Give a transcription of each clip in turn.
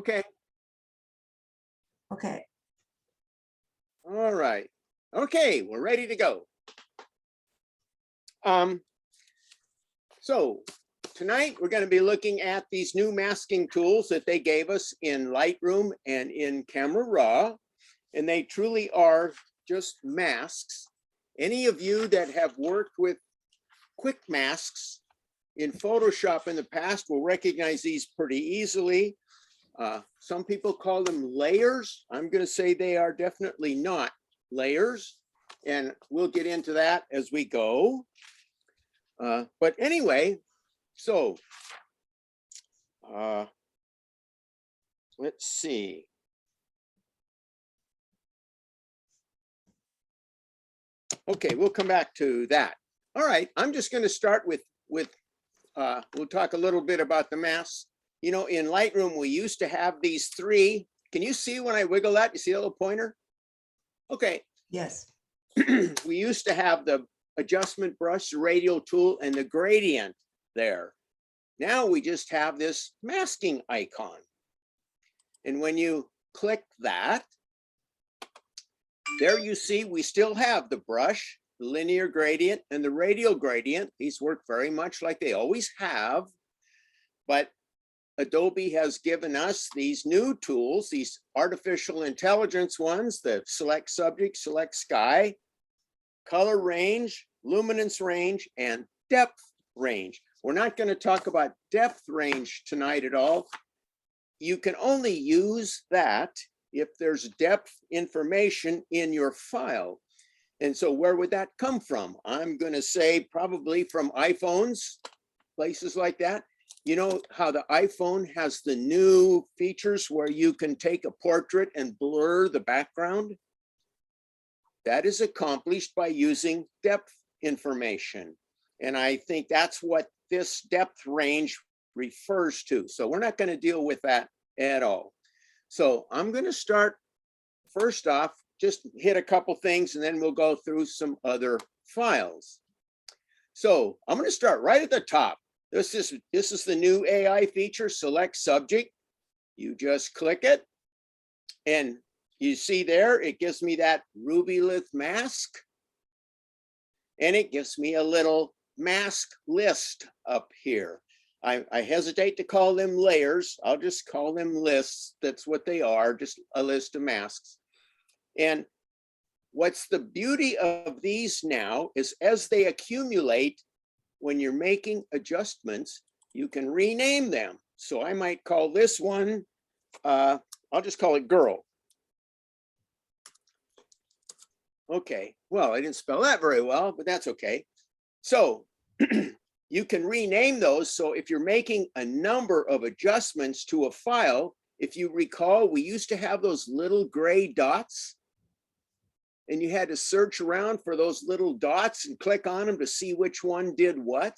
Okay. Okay. All right. Okay, we're ready to go. So tonight we're going to be looking at these new masking tools that they gave us in Lightroom and in Camera Raw, and they truly are just masks. Any of you that have worked with quick masks in Photoshop in the past will recognize these pretty easily. Some people call them layers. I'm going to say they are definitely not layers, and we'll get into that as we go. But anyway, so let's see. Okay, we'll come back to that. All right, I'm just going to start with we'll talk a little bit about the masks. You know, in Lightroom, we used to have these three. Can you see when I wiggle that? You see the little pointer? Okay. Yes. We used to have the adjustment brush, the radial tool, and the gradient there. Now we just have this masking icon. And when you click that, there you see we still have the brush, the linear gradient, and the radial gradient. These work very much like they always have, but Adobe has given us these new tools, these artificial intelligence ones, the select subject, select sky, color range, luminance range, and depth range. We're not going to talk about depth range tonight at all. You can only use that if there's depth information in your file. And so where would that come from? I'm going to say probably from iPhones, places like that. You know how the iPhone has the new features where you can take a portrait and blur the background? That is accomplished by using depth information. And I think that's what this depth range refers to. So we're not going to deal with that at all. So I'm going to start first off, just hit a couple things and then we'll go through some other files. So I'm going to start right at the top. This is the new AI feature, select subject. You just click it and you see there, it gives me that rubylith mask and it gives me a little mask list up here. I hesitate to call them layers. I'll just call them lists. That's what they are, just a list of masks. And what's the beauty of these now is as they accumulate, when you're making adjustments, you can rename them. So I might call this one, I'll just call it girl. Okay, well, I didn't spell that very well, but that's okay. So you can rename those. So if you're making a number of adjustments to a file, if you recall, we used to have those little gray dots and you had to search around for those little dots and click on them to see which one did what.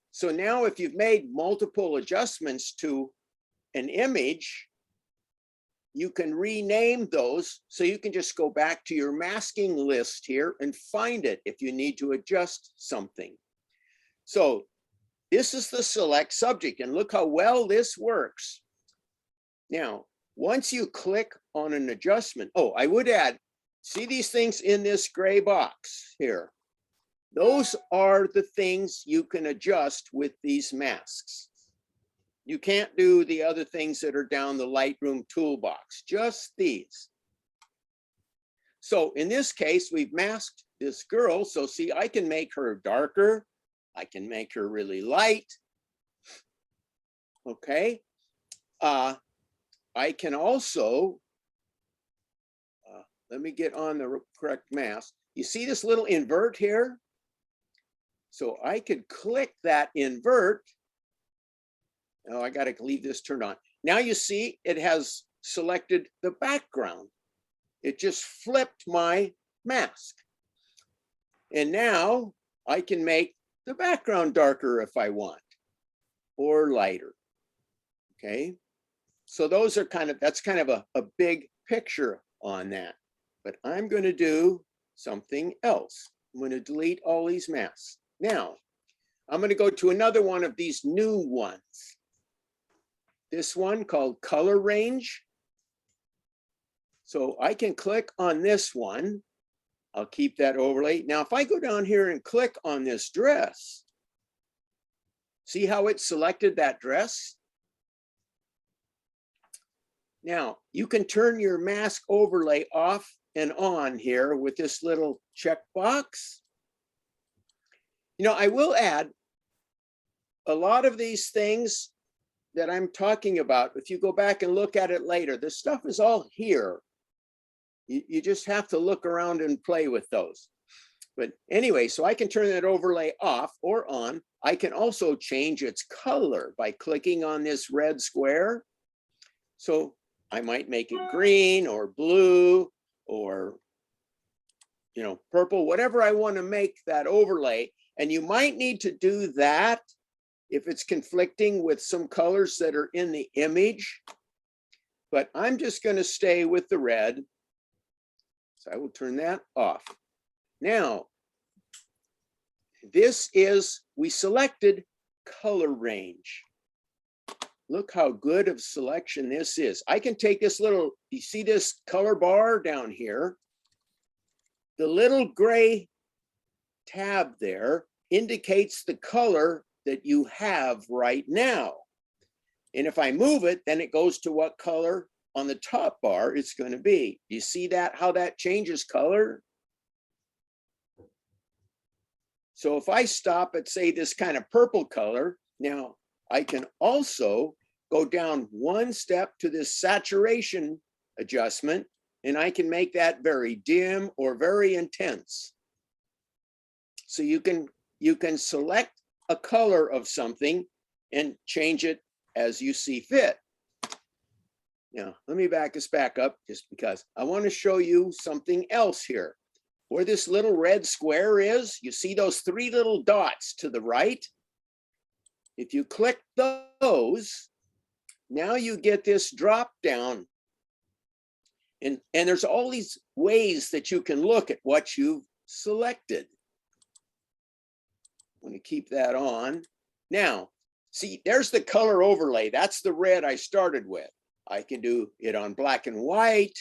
So now if you've made multiple adjustments to an image, you can rename those. So you can just go back to your masking list here and find it if you need to adjust something. So this is the select subject and look how well this works. Now, once you click on an adjustment, oh, I would add, see these things in this gray box here? Those are the things you can adjust with these masks. You can't do the other things that are down the Lightroom toolbox, just these. So in this case, we've masked this girl. So see, I can make her darker. I can make her really light. Okay. I can also, let me get on the correct mask. You see this little invert here? So I could click that invert. Oh, I got to leave this turned on. Now you see it has selected the background. It just flipped my mask. And now I can make the background darker if I want, or lighter. Okay. So those are that's kind of a big picture on that. But I'm going to do something else. I'm going to delete all these masks. Now, I'm going to go to another one of these new ones. this one called color range. So I can click on this one. I'll keep that overlay. Now, if I go down here and click on this dress, see how it selected that dress? Now, you can turn your mask overlay off and on here with this little checkbox. You know, I will add a lot of these things that I'm talking about. If you go back and look at it later, this stuff is all here. You just have to look around and play with those. But anyway, so I can turn that overlay off or on. I can also change its color by clicking on this red square. So I might make it green or blue or, you know, purple, whatever I want to make that overlay. And you might need to do that if it's conflicting with some colors that are in the image. But I'm just going to stay with the red. So I will turn that off. Now, this is, we selected color range. Look how good of selection this is. I can take this little, you see this color bar down here? The little gray tab there indicates the color that you have right now. And if I move it, then it goes to what color on the top bar it's going to be. You see that, how that changes color? So if I stop at, say, this kind of purple color, now I can also go down one step to this saturation adjustment, and I can make that very dim or very intense. So you can select a color of something and change it as you see fit. Now, let me back us back up just because I want to show you something else here. Where this little red square is, you see those three little dots to the right? If you click those, now you get this drop down. And there's all these ways that you can look at what you've selected. I'm going to keep that on. Now, see, there's the color overlay. That's the red I started with. I can do it on black and white.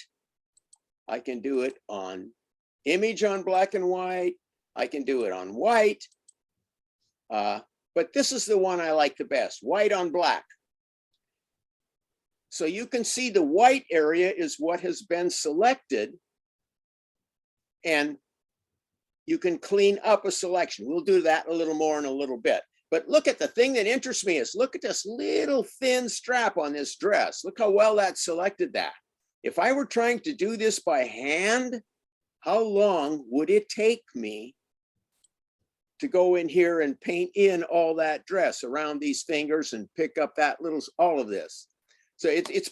I can do it on image on black and white. I can do it on white. But this is the one I like the best, white on black. So you can see the white area is what has been selected. And you can clean up a selection. We'll do that a little more in a little bit. But look at the thing that interests me is look at this little thin strap on this dress. Look how well that selected that. If I were trying to do this by hand, how long would it take me to go in here and paint in all that dress around these fingers and pick up that little, all of this? So it's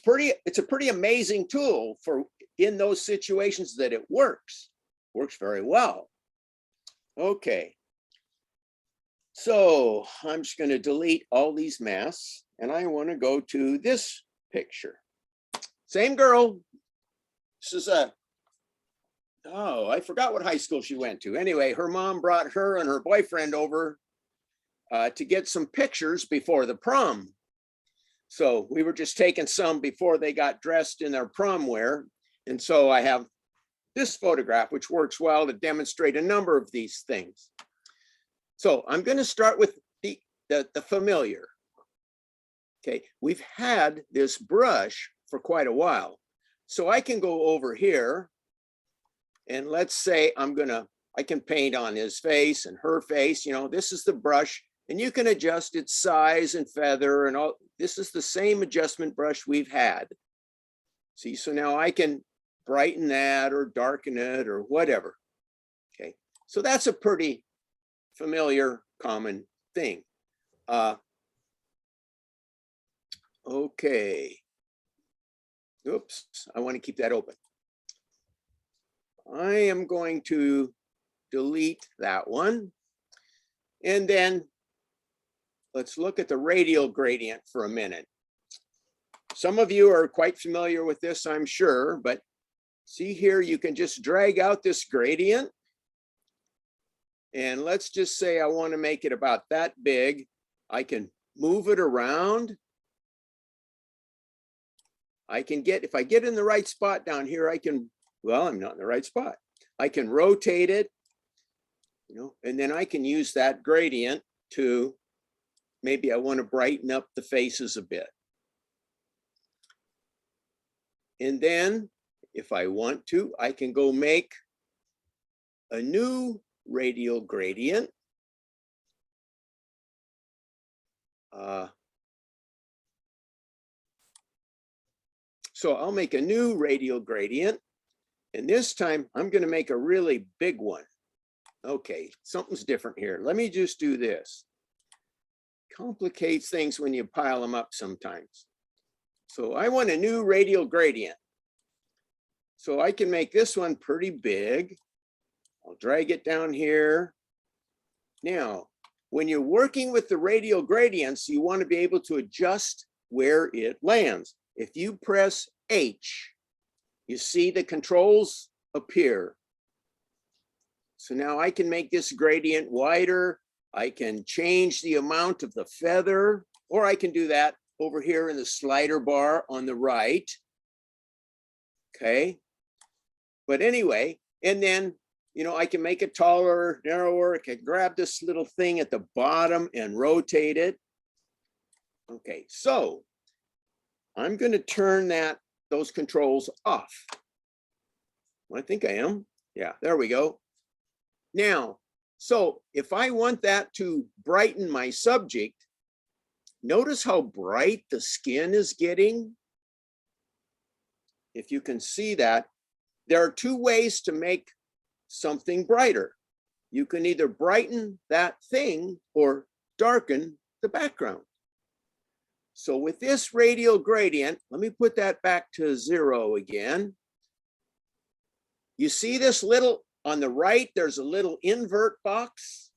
a pretty amazing tool for in those situations that it works very well. Okay. So I'm just going to delete all these masks and I want to go to this picture. Same girl. This is oh, I forgot what high school she went to. Anyway, her mom brought her and her boyfriend over to get some pictures before the prom. So we were just taking some before they got dressed in their prom wear. And so I have this photograph, which works well to demonstrate a number of these things. So I'm going to start with the familiar. Okay, we've had this brush for quite a while. So I can go over here and let's say I can paint on his face and her face. You know, this is the brush and you can adjust its size and feather and all. This is the same adjustment brush we've had. See, so now I can brighten that or darken it or whatever. Okay, so that's a pretty familiar, common thing. Okay. Oops, I want to keep that open. I am going to delete that one. And then let's look at the radial gradient for a minute. Some of you are quite familiar with this, I'm sure, but see here, you can just drag out this gradient. And let's just say I want to make it about that big. I can move it around I can get, if I get in the right spot down here, I can, well, I'm not in the right spot. I can rotate it, you know, and then I can use that gradient to, maybe I want to brighten up the faces a bit. And then if I want to, I can go make a new radial gradient. So I'll make a new radial gradient, and this time I'm going to make a really big one. Okay, something's different here. Let me just do this. Complicates things when you pile them up sometimes. So I want a new radial gradient. So I can make this one pretty big. I'll drag it down here. Now, when you're working with the radial gradients, you want to be able to adjust where it lands. If you press H, you see the controls appear. So now I can make this gradient wider. I can change the amount of the feather, or I can do that over here in the slider bar on the right. Okay. But anyway, and then, you know, I can make it taller, narrower. I can grab this little thing at the bottom and rotate it. Okay, so I'm going to turn those controls off. I think I am. Yeah, there we go. Now, so if I want that to brighten my subject, notice how bright the skin is getting. If you can see that, there are two ways to make something brighter. You can either brighten that thing or darken the background. So with this radial gradient, let me put that back to 0 again. You see this little, on the right, there's a little invert box.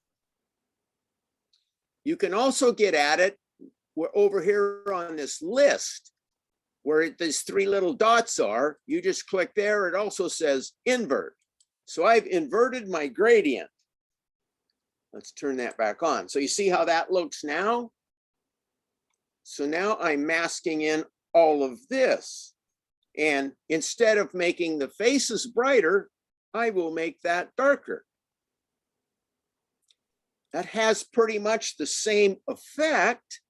You can also get at it over here on this list where these 3 little dots are. You just click there, it also says invert. So I've inverted my gradient. Let's turn that back on. So you see how that looks now? So now I'm masking in all of this. And instead of making the faces brighter, I will make that darker. That has pretty much the same effect,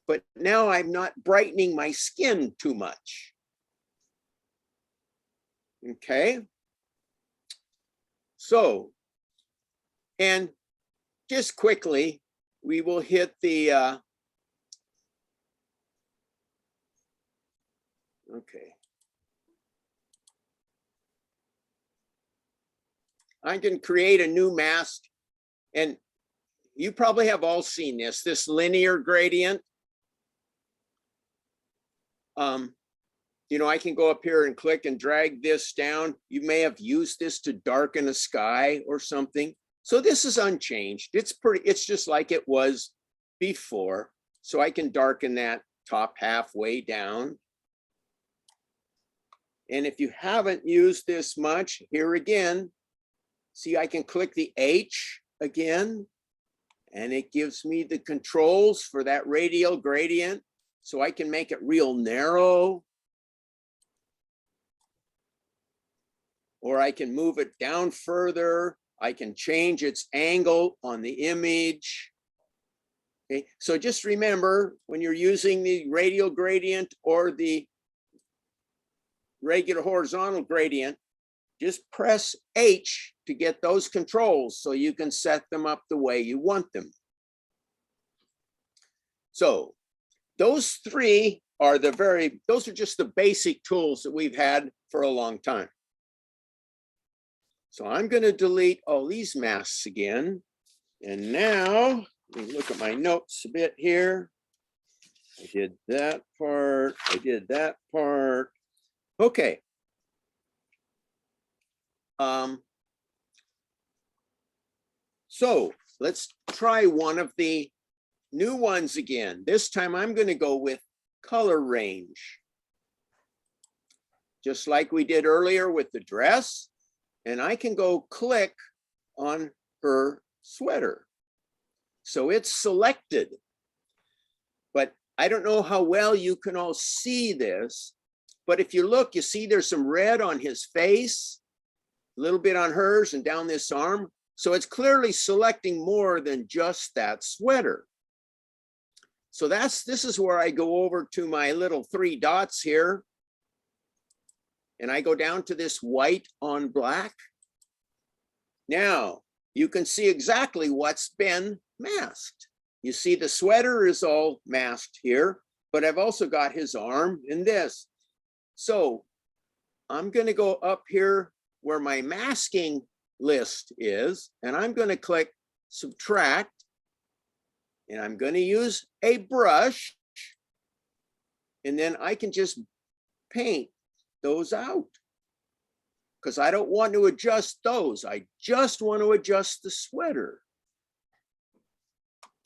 but now I'm not brightening my skin too much. Okay. So, and just quickly, we will hit the, okay. I can create a new mask, and you probably have all seen this linear gradient. You know, I can go up here and click and drag this down. You may have used this to darken a sky or something. So this is unchanged. It's just like it was before. So I can darken that top half way down. And if you haven't used this much, here again, see, I can click the H again, and it gives me the controls for that radial gradient. So I can make it real narrow, or I can move it down further. I can change its angle on the image. Okay, so just remember, when you're using the radial gradient or the regular horizontal gradient, just press H to get those controls so you can set them up the way you want them. So those 3 are those are just the basic tools that we've had for a long time. So I'm going to delete all these masks again. And now, let me look at my notes a bit here. I did that part. I did that part. Okay. So let's try one of the new ones again. This time I'm going to go with color range. Just like we did earlier with the dress. And I can go click on her sweater. So it's selected. But I don't know how well you can all see this, But if you look, you see there's some red on his face, a little bit on hers and down this arm. So it's clearly selecting more than just that sweater. So this is where I go over to my little 3 dots here. And I go down to this white on black. Now you can see exactly what's been masked. You see the sweater is all masked here, but I've also got his arm in this. So I'm going to go up here where my masking list is, and I'm going to click subtract, and I'm going to use a brush, and then I can just paint those out because I don't want to adjust those. I just want to adjust the sweater.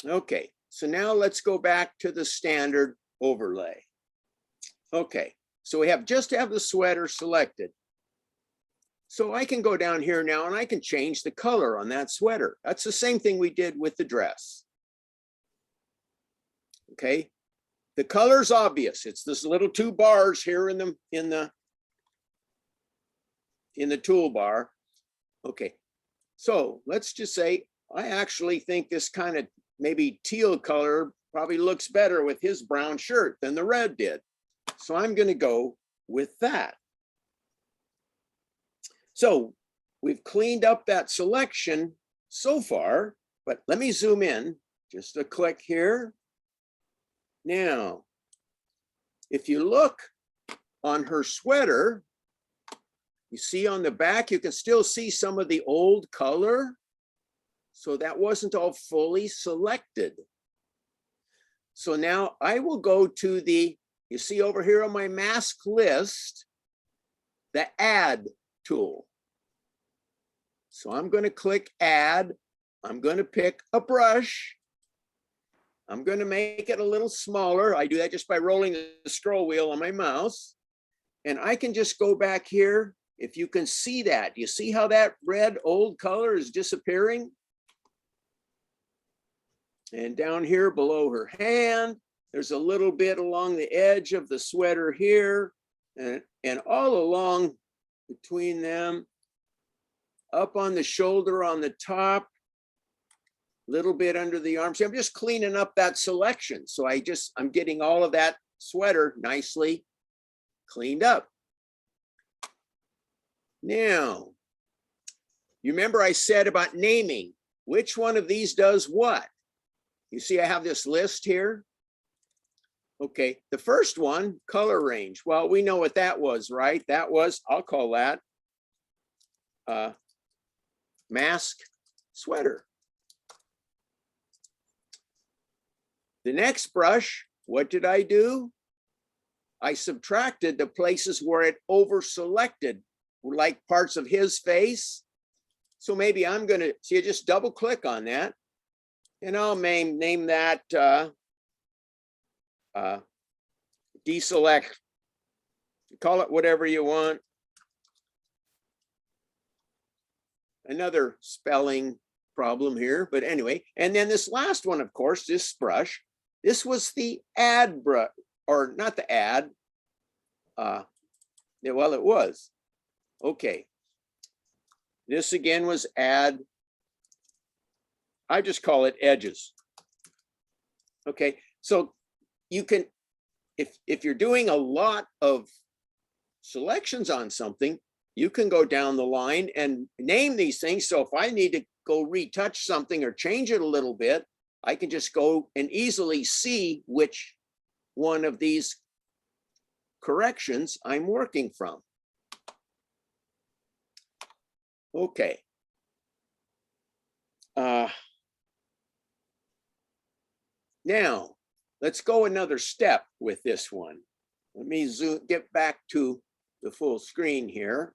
Okay, so now let's go back to the standard overlay. Okay, so we just have the sweater selected. So I can go down here now and I can change the color on that sweater. That's the same thing we did with the dress. Okay, the color's obvious. It's this little 2 bars here in the toolbar. Okay, so let's just say I actually think this kind of maybe teal color probably looks better with his brown shirt than the red did. So I'm going to go with that. So we've cleaned up that selection so far, but let me zoom in just a click here. Now, if you look on her sweater, you see on the back, you can still see some of the old color. So that wasn't all fully selected. So now I will go to you see over here on my mask list, the add tool. So I'm going to click add. I'm going to pick a brush. I'm going to make it a little smaller. I do that just by rolling the scroll wheel on my mouse. And I can just go back here. If you can see that, you see how that red old color is disappearing? And down here below her hand, there's a little bit along the edge of the sweater here, and all along between them, up on the shoulder on the top, little bit under the arm. So I'm just cleaning up that selection. So I'm getting all of that sweater nicely cleaned up. Now, you remember I said about naming, which one of these does what? You see I have this list here. Okay, the first one, color range. Well, we know what that was, right? That was, I'll call that mask sweater. The next brush, what did I do? I subtracted the places where it over selected, like parts of his face. So maybe I'm going to, so you just double click on that, and I'll name that deselect. Call it whatever you want. Another spelling problem here, but anyway. And then this last one, of course, this brush, this was the add brush, or not the add. Well, it was. Okay. This again was add. I just call it edges. Okay, so you can, if you're doing a lot of selections on something, you can go down the line and name these things. So if I need to go retouch something or change it a little bit, I can just go and easily see which one of these corrections I'm working from. Okay. Now, let's go another step with this one. Let me get back to the full screen here.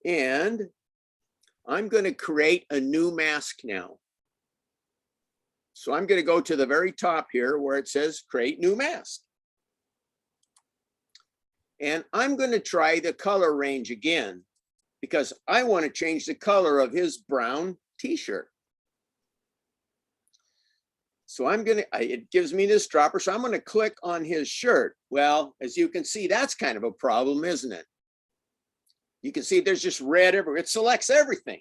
And I'm going to create a new mask now. So I'm going to go to the very top here where it says create new mask. And I'm going to try the color range again, because I want to change the color of his brown t-shirt. So it gives me this dropper. So I'm gonna click on his shirt. Well, as you can see, that's kind of a problem, isn't it? You can see there's just red everywhere. It selects everything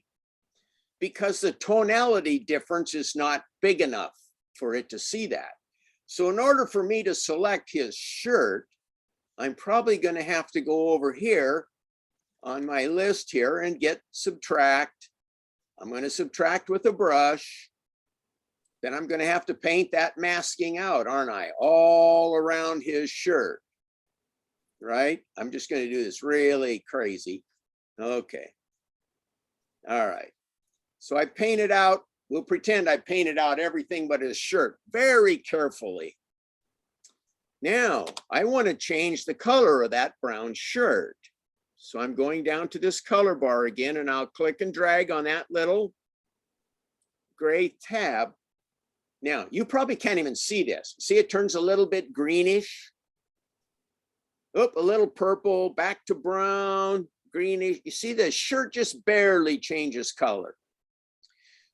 because the tonality difference is not big enough for it to see that. So in order for me to select his shirt, I'm probably going to have to go over here on my list here and get subtract. I'm going to subtract with a brush. Then I'm going to have to paint that masking out, aren't I? All around his shirt, right? I'm just going to do this really crazy. Okay. All right. So I painted out, we'll pretend I painted out everything but his shirt very carefully. Now I want to change the color of that brown shirt. So I'm going down to this color bar again, and I'll click and drag on that little gray tab. Now you probably can't even see this. See, it turns a little bit greenish. Oop, a little purple, back to brown, greenish. You see the shirt just barely changes color.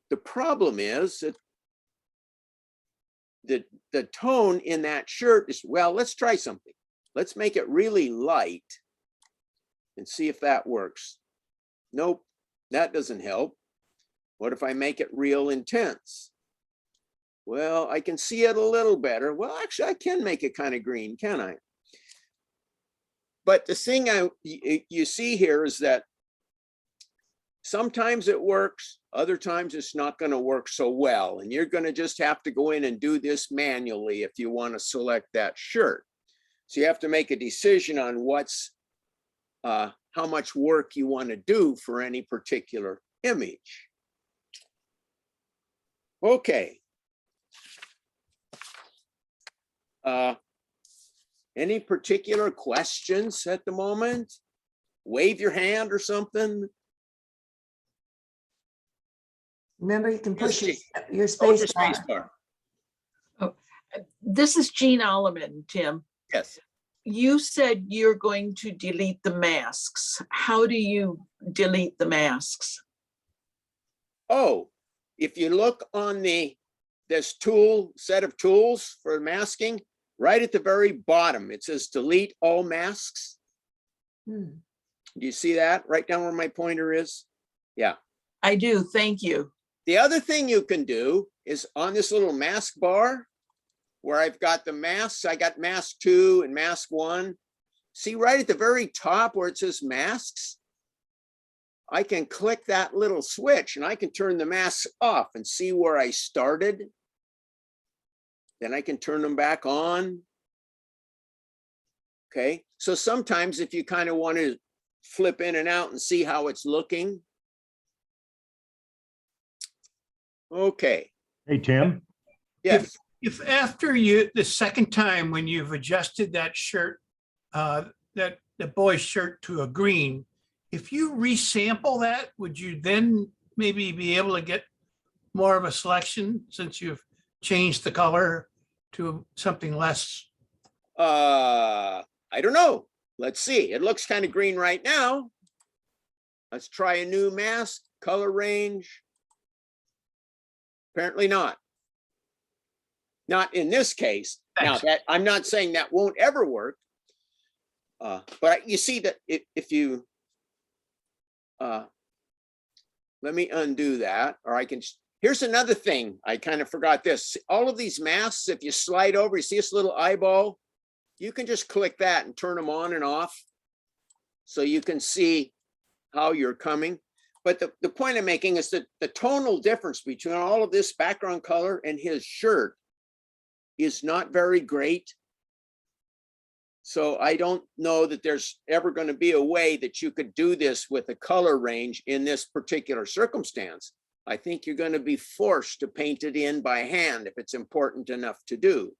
The problem is that the tone in that shirt is, well, let's try something. Let's make it really light and see if that works. Nope, that doesn't help. What if I make it real intense? Well, I can see it a little better. Well, actually, I can make it kind of green, can I? But the thing you see here is that sometimes it works, other times it's not going to work so well. And you're going to just have to go in and do this manually if you want to select that shirt. So you have to make a decision on how much work you want to do for any particular image. Okay. Any particular questions at the moment? Wave your hand or something. Remember, you can push your space bar. Oh, this is Jean Alleman, Tim. Yes. You said you're going to delete the masks. How do you delete the masks? Oh, if you look on this set of tools for masking, right at the very bottom, it says delete all masks. Do you see that right down where my pointer is? Yeah. I do, thank you. The other thing you can do is on this little mask bar where I've got the masks, I got mask 2 and mask 1. See right at the very top where it says masks? I can click that little switch and I can turn the masks off and see where I started. Then I can turn them back on. Okay, so sometimes if you kind of want to flip in and out and see how it's looking. Okay. Hey, Tim. Yes. If after the second time when you've adjusted that shirt, the boy's shirt to a green, if you resample that, would you then maybe be able to get more of a selection since you've changed the color to something less? I don't know. Let's see. It looks kind of green right now. Let's try a new mask, color range. Apparently not. Not in this case. Thanks. Now that I'm not saying that won't ever work. But you see that if you let me undo that, or I can. Here's another thing. I kind of forgot this. All of these masks, if you slide over, you see this little eyeball, you can just click that and turn them on and off. So you can see how you're coming. But the point I'm making is that the tonal difference between all of this background color and his shirt is not very great. So I don't know that there's ever going to be a way that you could do this with a color range in this particular circumstance. I think you're going to be forced to paint it in by hand if it's important enough to do.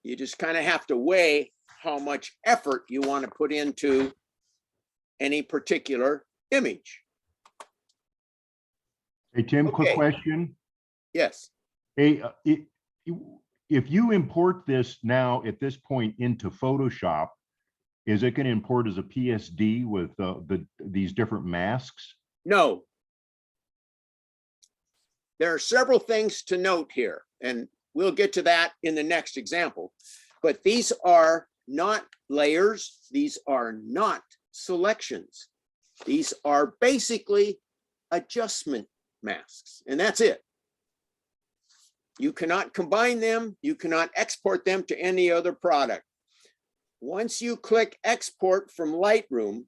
You just kind of have to weigh how much effort you want to put into any particular image. Hey, Tim, quick Okay. question. Yes. Hey, if you import this now at this point into Photoshop, is it going to import as a PSD with these different masks? No. there are several things to note here, and we'll get to that in the next example. But these are not layers. These are not selections. These are basically adjustment masks, and that's it. You cannot combine them. You cannot export them to any other product. Once you click export from Lightroom,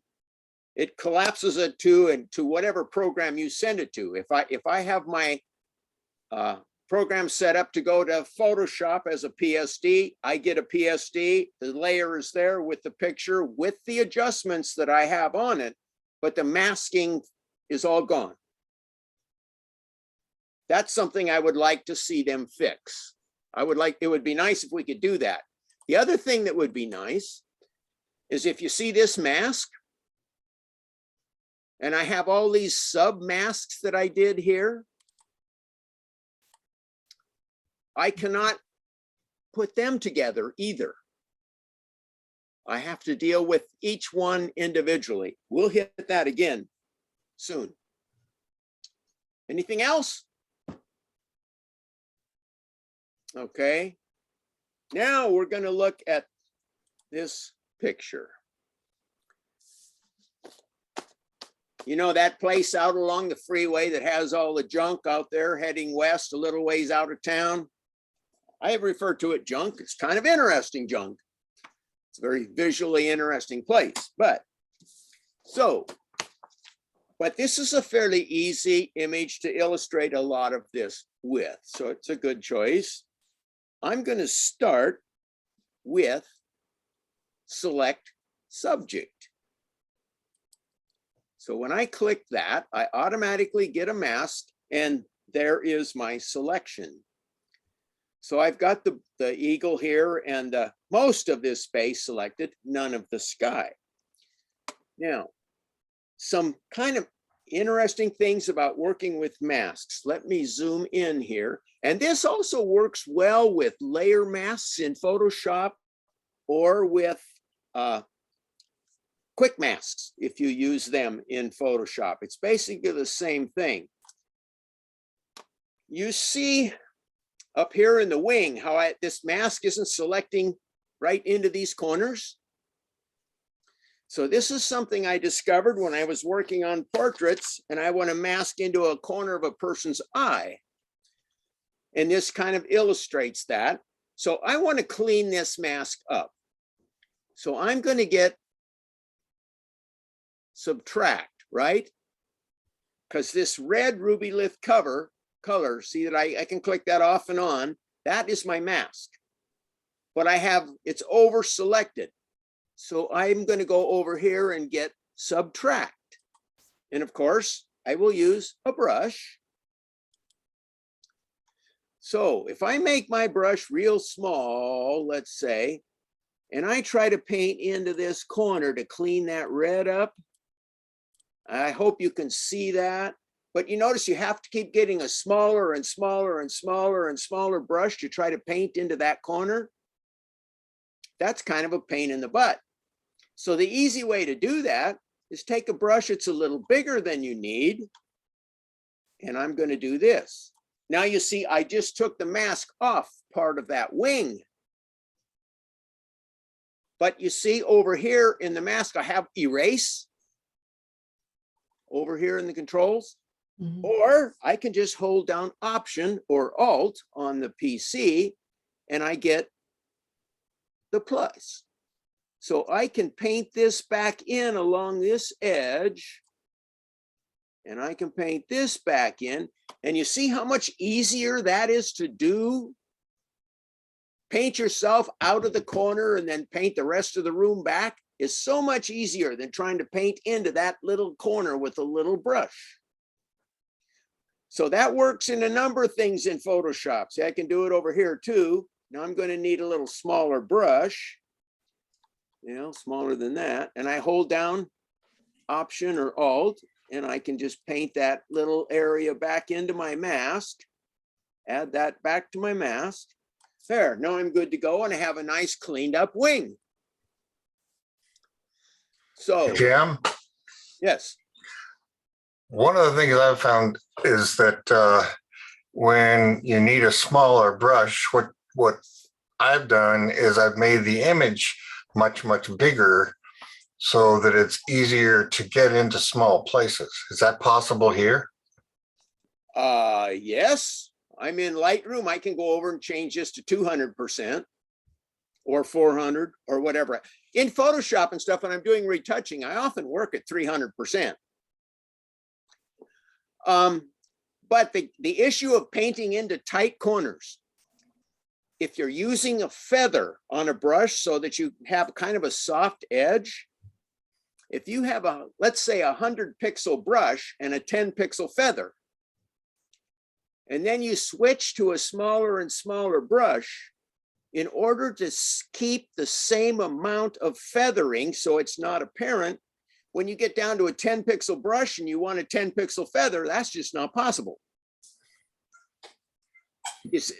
it collapses it to whatever program you send it to. If I have my program set up to go to Photoshop as a PSD, I get a PSD. The layer is there with the picture with the adjustments that I have on it, but the masking is all gone. That's something I would like to see them fix. It would be nice if we could do that. The other thing that would be nice is if you see this mask, and I have all these sub masks that I did here, I cannot put them together either. I have to deal with each one individually. We'll hit that again soon. Anything else? Okay. Now we're going to look at this picture. You know that place out along the freeway that has all the junk out there heading west a little ways out of town? I have referred to it junk. It's kind of interesting junk. It's a very visually interesting place, but this is a fairly easy image to illustrate a lot of this with. So it's a good choice. I'm going to start with select subject. So when I click that, I automatically get a mask, and there is my selection. So I've got the eagle here and most of this space selected, none of the sky. Now, some kind of interesting things about working with masks. Let me zoom in here. And this also works well with layer masks in Photoshop or with quick masks if you use them in Photoshop. It's basically the same thing. You see up here in the wing how this mask isn't selecting right into these corners. So this is something I discovered when I was working on portraits, and I want to mask into a corner of a person's eye. And this kind of illustrates that. So I want to clean this mask up. So I'm going to get subtract, right? Because this red ruby lith color, see that I can click that off and on. That is my mask. But it's over selected. So I'm going to go over here and get subtract. And of course, I will use a brush. So if I make my brush real small, let's say, and I try to paint into this corner to clean that red up, I hope you can see that. But you notice you have to keep getting a smaller and smaller and smaller and smaller brush to try to paint into that corner. That's kind of a pain in the butt. So the easy way to do that is take a brush that's a little bigger than you need. And I'm going to do this. Now you see, I just took the mask off part of that wing. But you see over here in the mask, I have erase over here in the controls. Mhm. Or I can just hold down Option or Alt on the PC and I get the plus. So I can paint this back in along this edge, and I can paint this back in. And you see how much easier that is to do? Paint yourself out of the corner and then paint the rest of the room back is so much easier than trying to paint into that little corner with a little brush. So that works in a number of things in Photoshop. See, I can do it over here too. Now I'm going to need a little smaller brush, smaller than that. And I hold down Option or Alt, and I can just paint that little area back into my mask, add that back to my mask. There, now I'm good to go, and I have a nice cleaned up wing. So, Jim, yes. one of the things I've found is that when you need a smaller brush, what I've done is I've made the image much, much bigger so that it's easier to get into small places. Is that possible here? Yes, I'm in Lightroom. I can go over and change this to 200% or 400 or whatever. In Photoshop and stuff, when I'm doing retouching, I often work at 300%. But the issue of painting into tight corners, if you're using a feather on a brush so that you have kind of a soft edge, if you have a, let's say 100 pixel brush and a 10 pixel feather, and then you switch to a smaller and smaller brush, in order to keep the same amount of feathering so it's not apparent, when you get down to a 10 pixel brush and you want a 10 pixel feather, that's just not possible.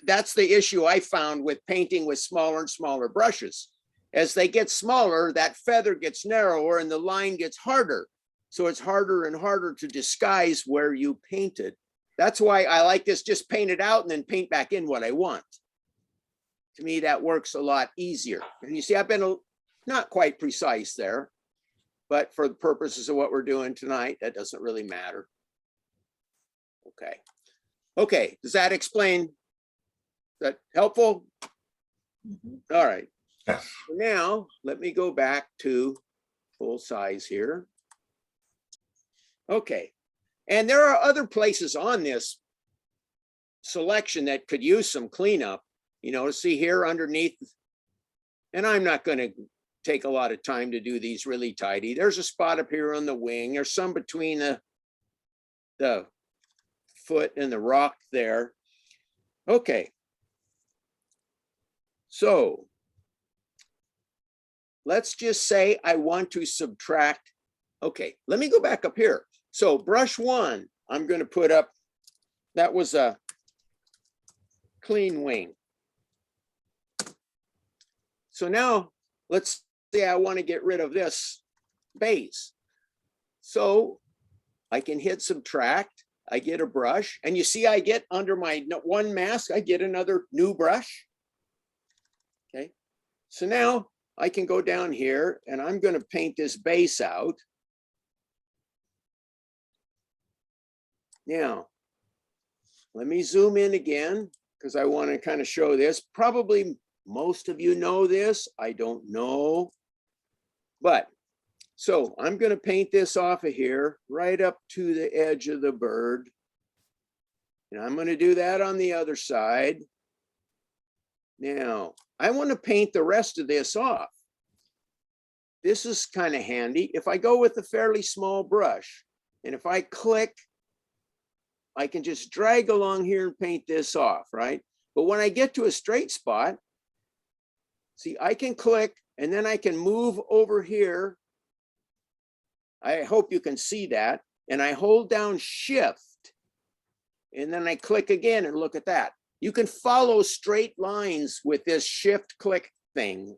That's the issue I found with painting with smaller and smaller brushes. As they get smaller, that feather gets narrower and the line gets harder. So it's harder and harder to disguise where you painted. That's why I like this, just paint it out and then paint back in what I want. To me, that works a lot easier. And you see, I've been not quite precise there, but for the purposes of what we're doing tonight, that doesn't really matter. Okay. Okay, does that explain? Is that helpful? All right. Yes. Now, let me go back to full size here. Okay. And there are other places on this selection that could use some cleanup. You know, see here underneath, and I'm not going to take a lot of time to do these really tidy. There's a spot up here on the wing. There's some between the foot and the rock there. Okay. So let's just say I want to subtract. Okay, let me go back up here. So brush one, I'm going to put up, that was a clean wing. So now let's say I want to get rid of this base. So I can hit subtract, I get a brush, and you see I get under my one mask, I get another new brush. Okay, so now I can go down here and I'm going to paint this base out. Now, let me zoom in again because I want to kind of show this. Probably most of you know this, I don't know. But, so I'm going to paint this off of here, right up to the edge of the bird. And I'm going to do that on the other side. Now, I want to paint the rest of this off. This is kind of handy. If I go with a fairly small brush, and if I click, I can just drag along here and paint this off, right? But when I get to a straight spot, see, I can click and then I can move over here. I hope you can see that. And I hold down Shift and then I click again and look at that. You can follow straight lines with this Shift click thing.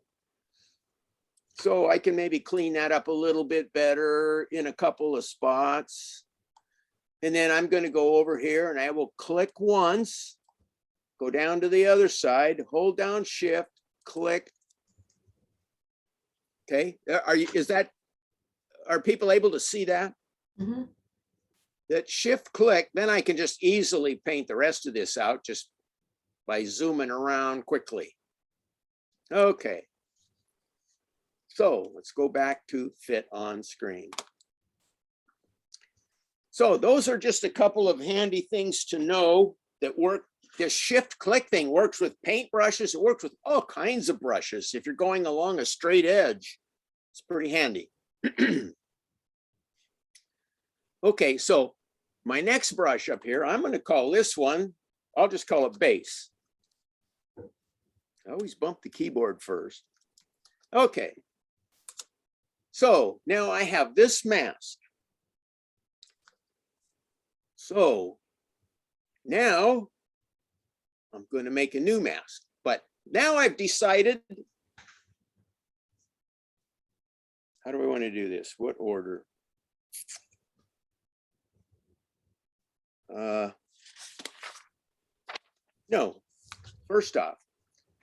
So I can maybe clean that up a little bit better in a couple of spots. And then I'm going to go over here and I will click once, go down to the other side, hold down Shift, click. Okay, are people able to see that? Mm-hmm. That Shift click, then I can just easily paint the rest of this out just by zooming around quickly. Okay. So let's go back to fit on screen. So those are just a couple of handy things to know that work. This Shift click thing works with paint brushes. It works with all kinds of brushes. If you're going along a straight edge, it's pretty handy. Okay, so my next brush up here, I'm going to call this one, I'll just call it base. I always bump the keyboard first. Okay. So now I have this mask. So now I'm going to make a new mask, but now I've decided, how do I want to do this? What order? No, first off,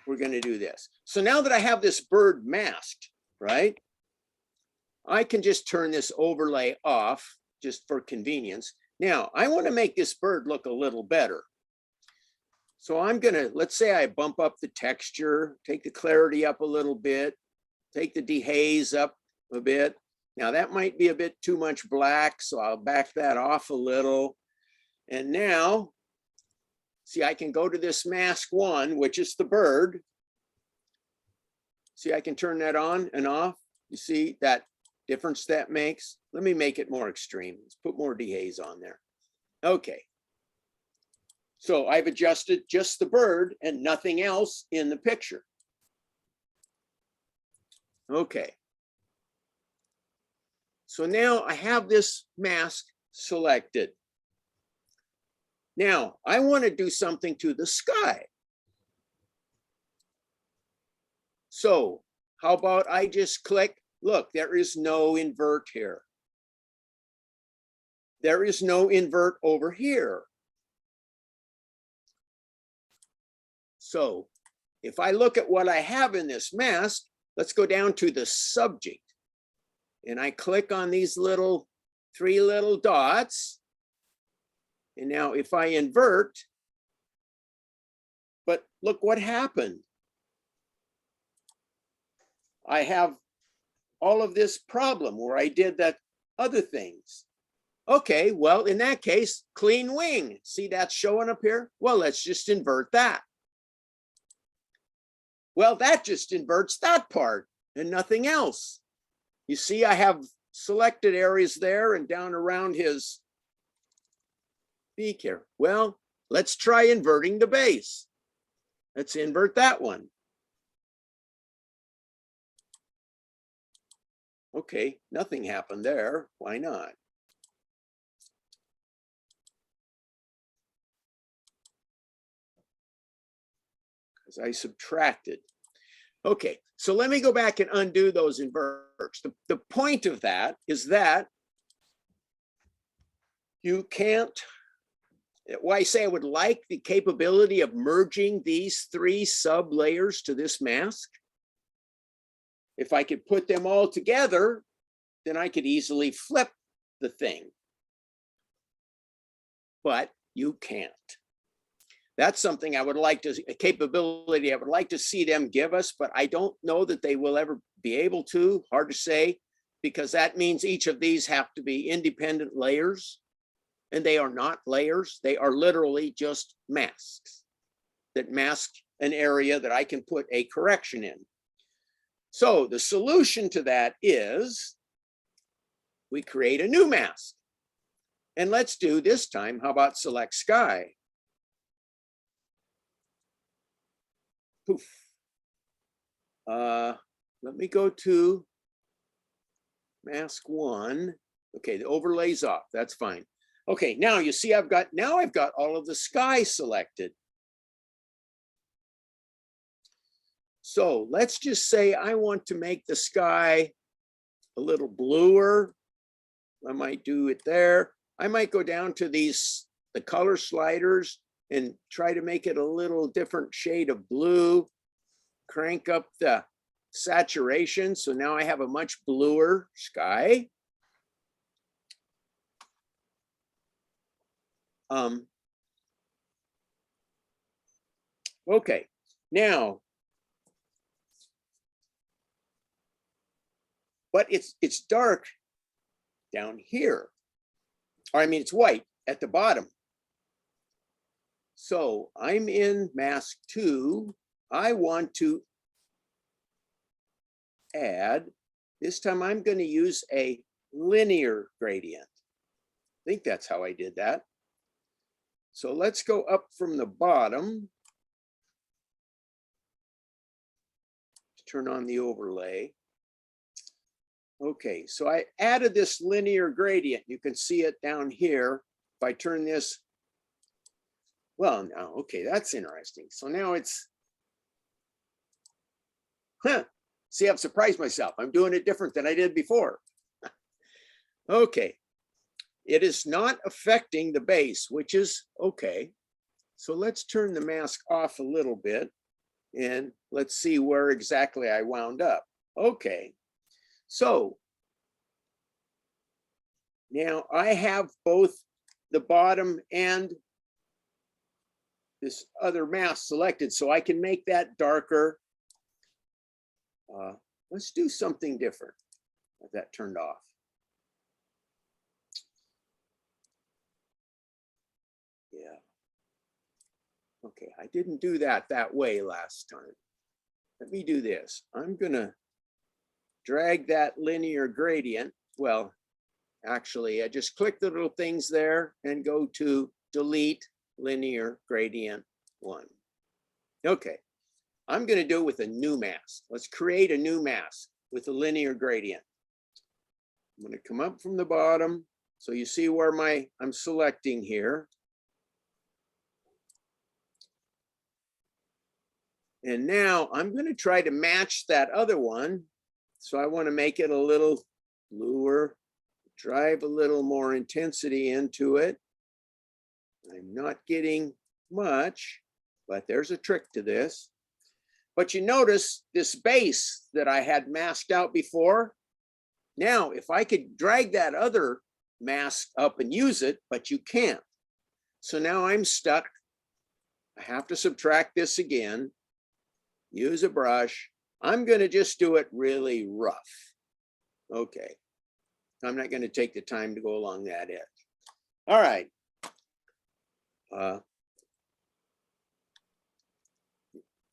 we're going to do this. So now that I have this bird masked, right? I can just turn this overlay off just for convenience. Now I want to make this bird look a little better. So I'm gonna, let's say I bump up the texture, take the clarity up a little bit, take the dehaze up a bit. Now that might be a bit too much black, so I'll back that off a little. And now, see, I can go to this mask one, which is the bird. See, I can turn that on and off. You see that difference that makes? Let me make it more extreme. Let's put more dehaze on there. Okay. So I've adjusted just the bird and nothing else in the picture. Okay. So now I have this mask selected. Now I want to do something to the sky. So how about I just click, look, there is no invert here. There is no invert over here. So if I look at what I have in this mask, let's go down to the subject. And I click on these three little dots. And now if I invert, but look what happened. I have all of this problem where I did that other things. Okay, well, in that case, clean wing. See, that's showing up here. Well, let's just invert that. Well, that just inverts that part and nothing else. You see, I have selected areas there and down around his beak here. Well, let's try inverting the base. Let's invert that one. Okay, nothing happened there. Why not? Because I subtracted. Okay, so let me go back and undo those inverts. The point of that is that you can't, why I say I would like the capability of merging these three sub layers to this mask. If I could put them all together, then I could easily flip the thing. But you can't. That's something I would like to, a capability I would like to see them give us, but I don't know that they will ever be able to, hard to say, because that means each of these have to be independent layers, and they are not layers. They are literally just masks that mask an area that I can put a correction in. So the solution to that is we create a new mask. And let's do this time, how about select sky? Poof. Let me go to mask one. Okay, the overlay's off, that's fine. Okay, now you see I've got all of the sky selected. So let's just say I want to make the sky a little bluer. I might do it there. I might go down to the color sliders and try to make it a little different shade of blue. Crank up the saturation. So now I have a much bluer sky. Okay, now, but it's dark down here. Or I mean, it's white at the bottom. So I'm in mask 2. I want to add, this time I'm going to use a linear gradient. I think that's how I did that. So let's go up from the bottom. Turn on the overlay. Okay, so I added this linear gradient. You can see it down here. If I turn this, well, now, okay, that's interesting. So now it's, see, I've surprised myself. I'm doing it different than I did before. Okay, it is not affecting the base, which is okay. So let's turn the mask off a little bit and let's see where exactly I wound up. Okay, so now I have both the bottom and this other mask selected, so I can make that darker. Let's do something different. Have that turned off. Yeah. Okay, I didn't do that way last time. Let me do this. I'm gonna drag that linear gradient. Well, actually, I just click the little things there and go to delete linear gradient 1. Okay, I'm gonna do it with a new mask. Let's create a new mask with a linear gradient. I'm gonna come up from the bottom. So you see where I'm selecting here. And now I'm going to try to match that other one. So I want to make it a little bluer, drive a little more intensity into it. I'm not getting much, but there's a trick to this. But you notice this base that I had masked out before. Now, if I could drag that other mask up and use it, but you can't. So now I'm stuck. I have to subtract this again. Use a brush. I'm going to just do it really rough. Okay. I'm not going to take the time to go along that edge. All right.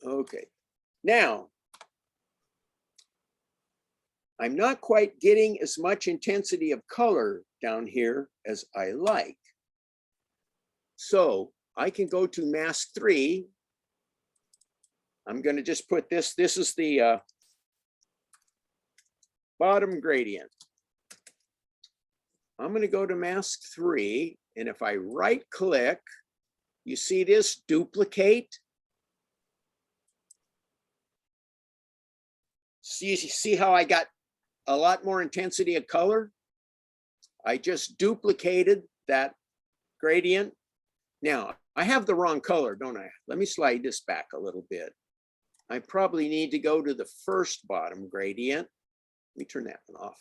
Okay. Now, I'm not quite getting as much intensity of color down here as I like. So I can go to mask 3. I'm going to just put this is the bottom gradient. I'm going to go to mask 3, and if I right click, you see this duplicate. See how I got a lot more intensity of color? I just duplicated that gradient. Now, I have the wrong color, don't I? Let me slide this back a little bit. I probably need to go to the first bottom gradient. Let me turn that one off.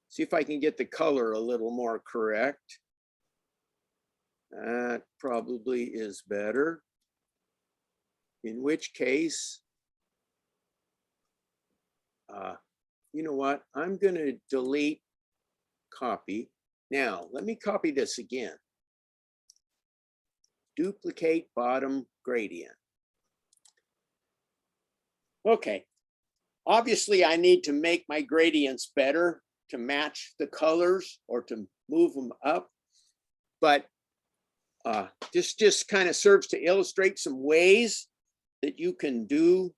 See if I can get the color a little more correct. That probably is better. In which case, you know what? I'm going to delete copy. Now, let me copy this again. Duplicate bottom gradient. Okay, obviously I need to make my gradients better to match the colors or to move them up, but this just kind of serves to illustrate some ways that you can do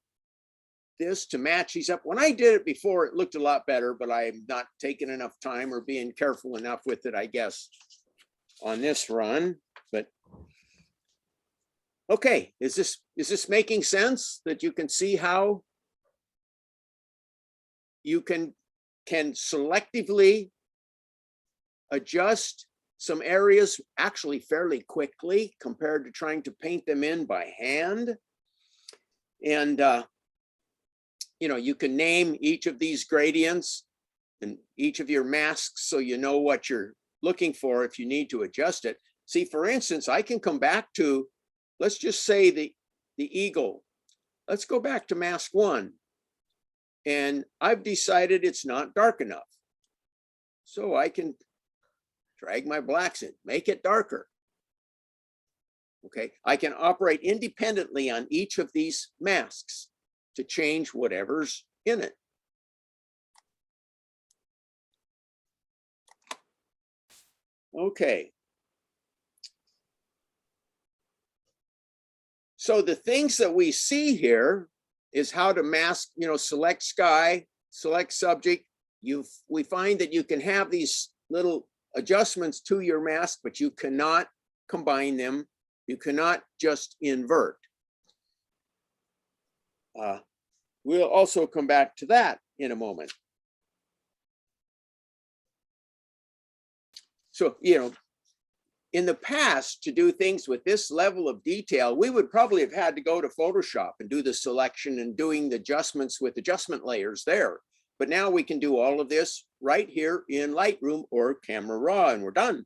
this to match these up. When I did it before, it looked a lot better, but I'm not taking enough time or being careful enough with it, I guess, on this run. But okay, is this making sense that you can see how you can selectively adjust some areas actually fairly quickly compared to trying to paint them in by hand? And you know, you can name each of these gradients and each of your masks so you know what you're looking for if you need to adjust it. See, for instance, I can come back to, let's just say the eagle. Let's go back to mask 1. And I've decided it's not dark enough. So I can drag my blacks in, make it darker. Okay, I can operate independently on each of these masks to change whatever's in it. Okay. So the things that we see here is how to mask, you know, select sky, select subject. We find that you can have these little adjustments to your mask, but you cannot combine them. You cannot just invert. We'll also come back to that in a moment. So, you know, in the past, to do things with this level of detail, we would probably have had to go to Photoshop and do the selection and doing the adjustments with adjustment layers there. But now we can do all of this right here in Lightroom or Camera Raw, and we're done.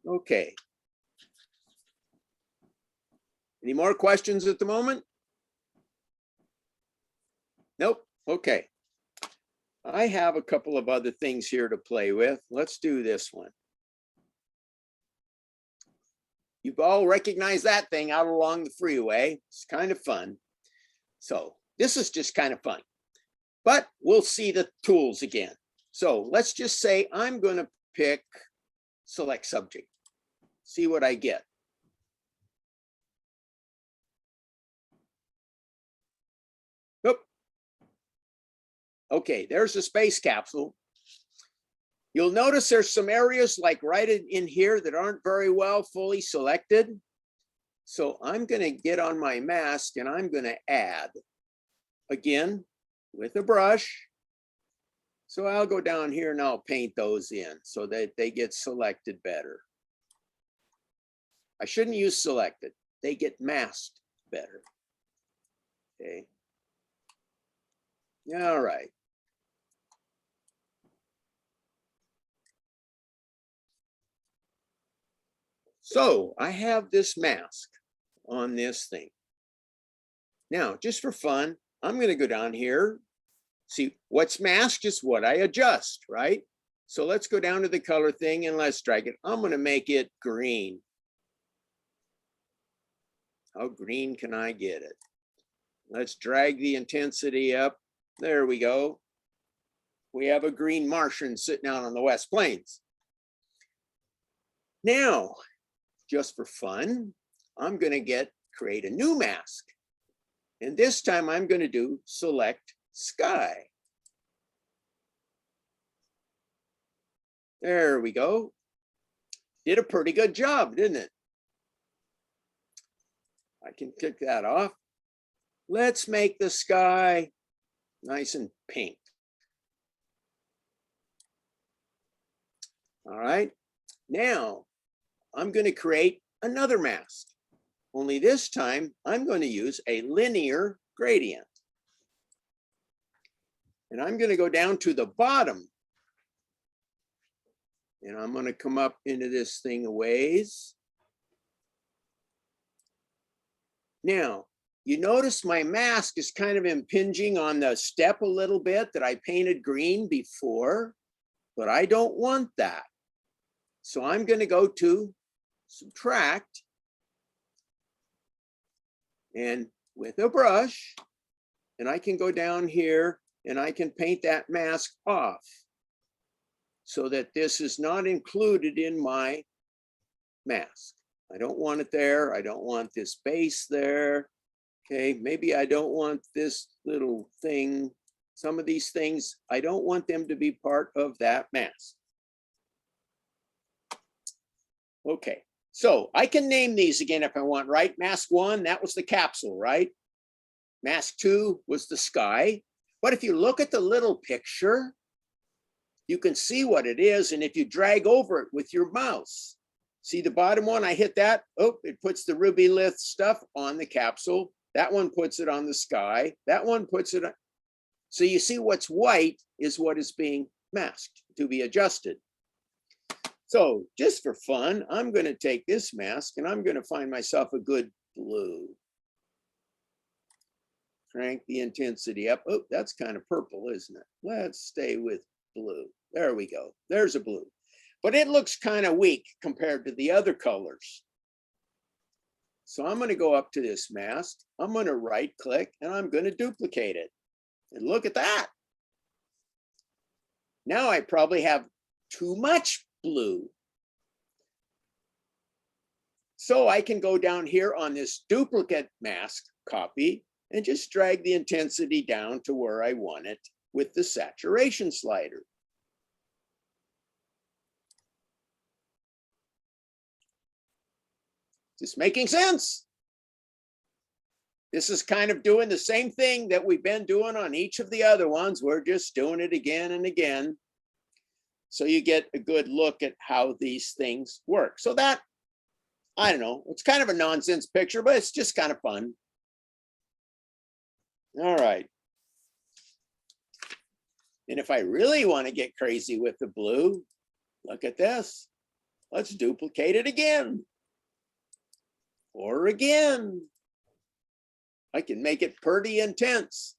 Okay. Any more questions at the moment? Nope. Okay. I have a couple of other things here to play with. Let's do this one. You've all recognized that thing out along the freeway. It's kind of fun. So this is just kind of fun, but we'll see the tools again. So let's just say I'm going to pick select subject, see what I get. Oop. Okay, there's a space capsule. You'll notice there's some areas like right in here that aren't very well fully selected. So I'm going to get on my mask and I'm going to add again with a brush. So I'll go down here and I'll paint those in so that they get selected better. I shouldn't use selected. They get masked better. Okay. All right. So I have this mask on this thing. Now, just for fun, I'm going to go down here. See, what's masked is what I adjust, right? So let's go down to the color thing and let's drag it. I'm going to make it green. How green can I get it? Let's drag the intensity up. There we go. We have a green Martian sitting out on the West Plains. Now, just for fun, I'm going to create a new mask. And this time I'm going to do select sky. There we go. Did a pretty good job, didn't it? I can click that off. Let's make the sky nice and pink. All right. Now I'm going to create another mask. Only this time I'm going to use a linear gradient. And I'm going to go down to the bottom. And I'm going to come up into this thing a ways. Now, you notice my mask is kind of impinging on the step a little bit that I painted green before, but I don't want that. So I'm going to go to subtract. And with a brush, and I can go down here and I can paint that mask off so that this is not included in my mask. I don't want it there. I don't want this base there. Okay, maybe I don't want this little thing. Some of these things, I don't want them to be part of that mask. Okay, so I can name these again if I want, right? Mask 1, that was the capsule, right? Mask 2 was the sky. But if you look at the little picture, you can see what it is. And if you drag over it with your mouse, see the bottom one, I hit that. Oh, it puts the ruby lith stuff on the capsule. That one puts it on the sky. That one puts it on. So you see what's white is what is being masked to be adjusted. So just for fun, I'm going to take this mask and I'm going to find myself a good blue. Crank the intensity up. Oh, that's kind of purple, isn't it? Let's stay with blue. There we go. There's a blue. But it looks kind of weak compared to the other colors. So I'm going to go up to this mask. I'm going to right click and I'm going to duplicate it. And look at that. Now I probably have too much blue. So I can go down here on this duplicate mask copy and just drag the intensity down to where I want it with the saturation slider. Just making sense. This is kind of doing the same thing that we've been doing on each of the other ones. We're just doing it again and again. So you get a good look at how these things work. So that, I don't know, it's kind of a nonsense picture, but it's just kind of fun. All right. And if I really want to get crazy with the blue, look at this. Let's duplicate it again. Or again. I can make it pretty intense.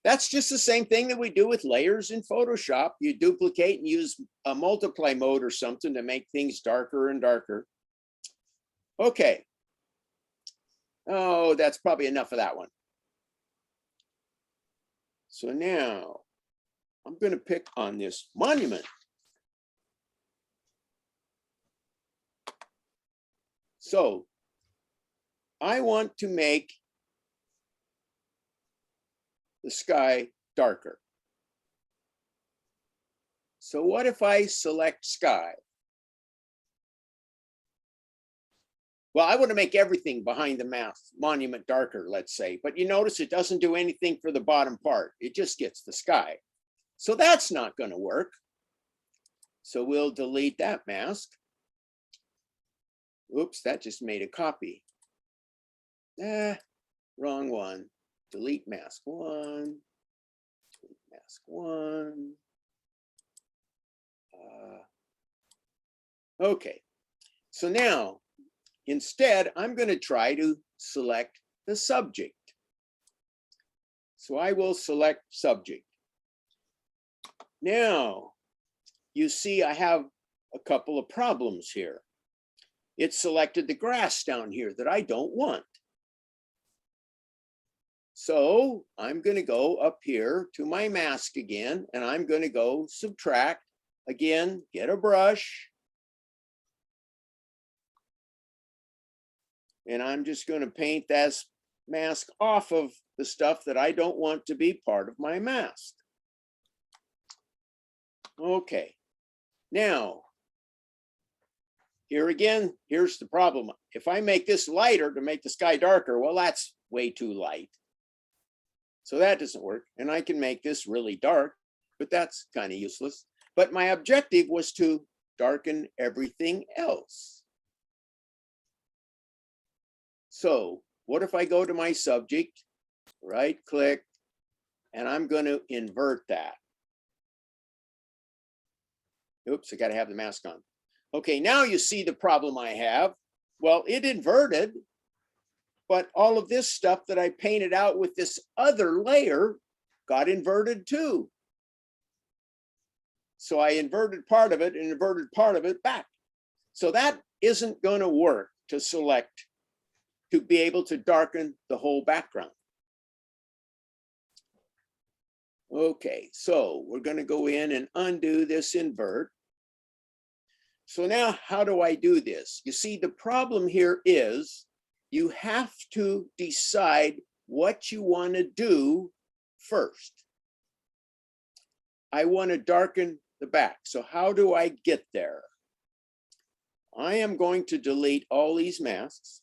That's just the same thing that we do with layers in Photoshop. You duplicate and use a multiply mode or something to make things darker and darker. Okay. Oh, that's probably enough of that one. So now I'm going to pick on this monument. So I want to make the sky darker. So what if I select sky? Well, I want to make everything behind the monument darker, let's say, but you notice it doesn't do anything for the bottom part. It just gets the sky. So that's not going to work. So we'll delete that mask. Oops, that just made a copy. Wrong one. Delete mask one. Delete mask one. Okay. So now, instead, I'm going to try to select the subject. So I will select subject. Now, you see I have a couple of problems here. It selected the grass down here that I don't want. So I'm going to go up here to my mask again, and I'm going to go subtract. Again, get a brush. And I'm just going to paint that mask off of the stuff that I don't want to be part of my mask. Okay. Now, here again, here's the problem. If I make this lighter to make the sky darker, well, that's way too light. So that doesn't work. And I can make this really dark, but that's kind of useless. But my objective was to darken everything else. So what if I go to my subject, right click, and I'm going to invert that. Oops, I got to have the mask on. Okay, now you see the problem I have. Well, it inverted, but all of this stuff that I painted out with this other layer got inverted too. So I inverted part of it and inverted part of it back. So that isn't going to work to select, to be able to darken the whole background. Okay, so we're going to go in and undo this invert. So now how do I do this? You see, the problem here is you have to decide what you want to do first. I want to darken the back. So how do I get there? I am going to delete all these masks.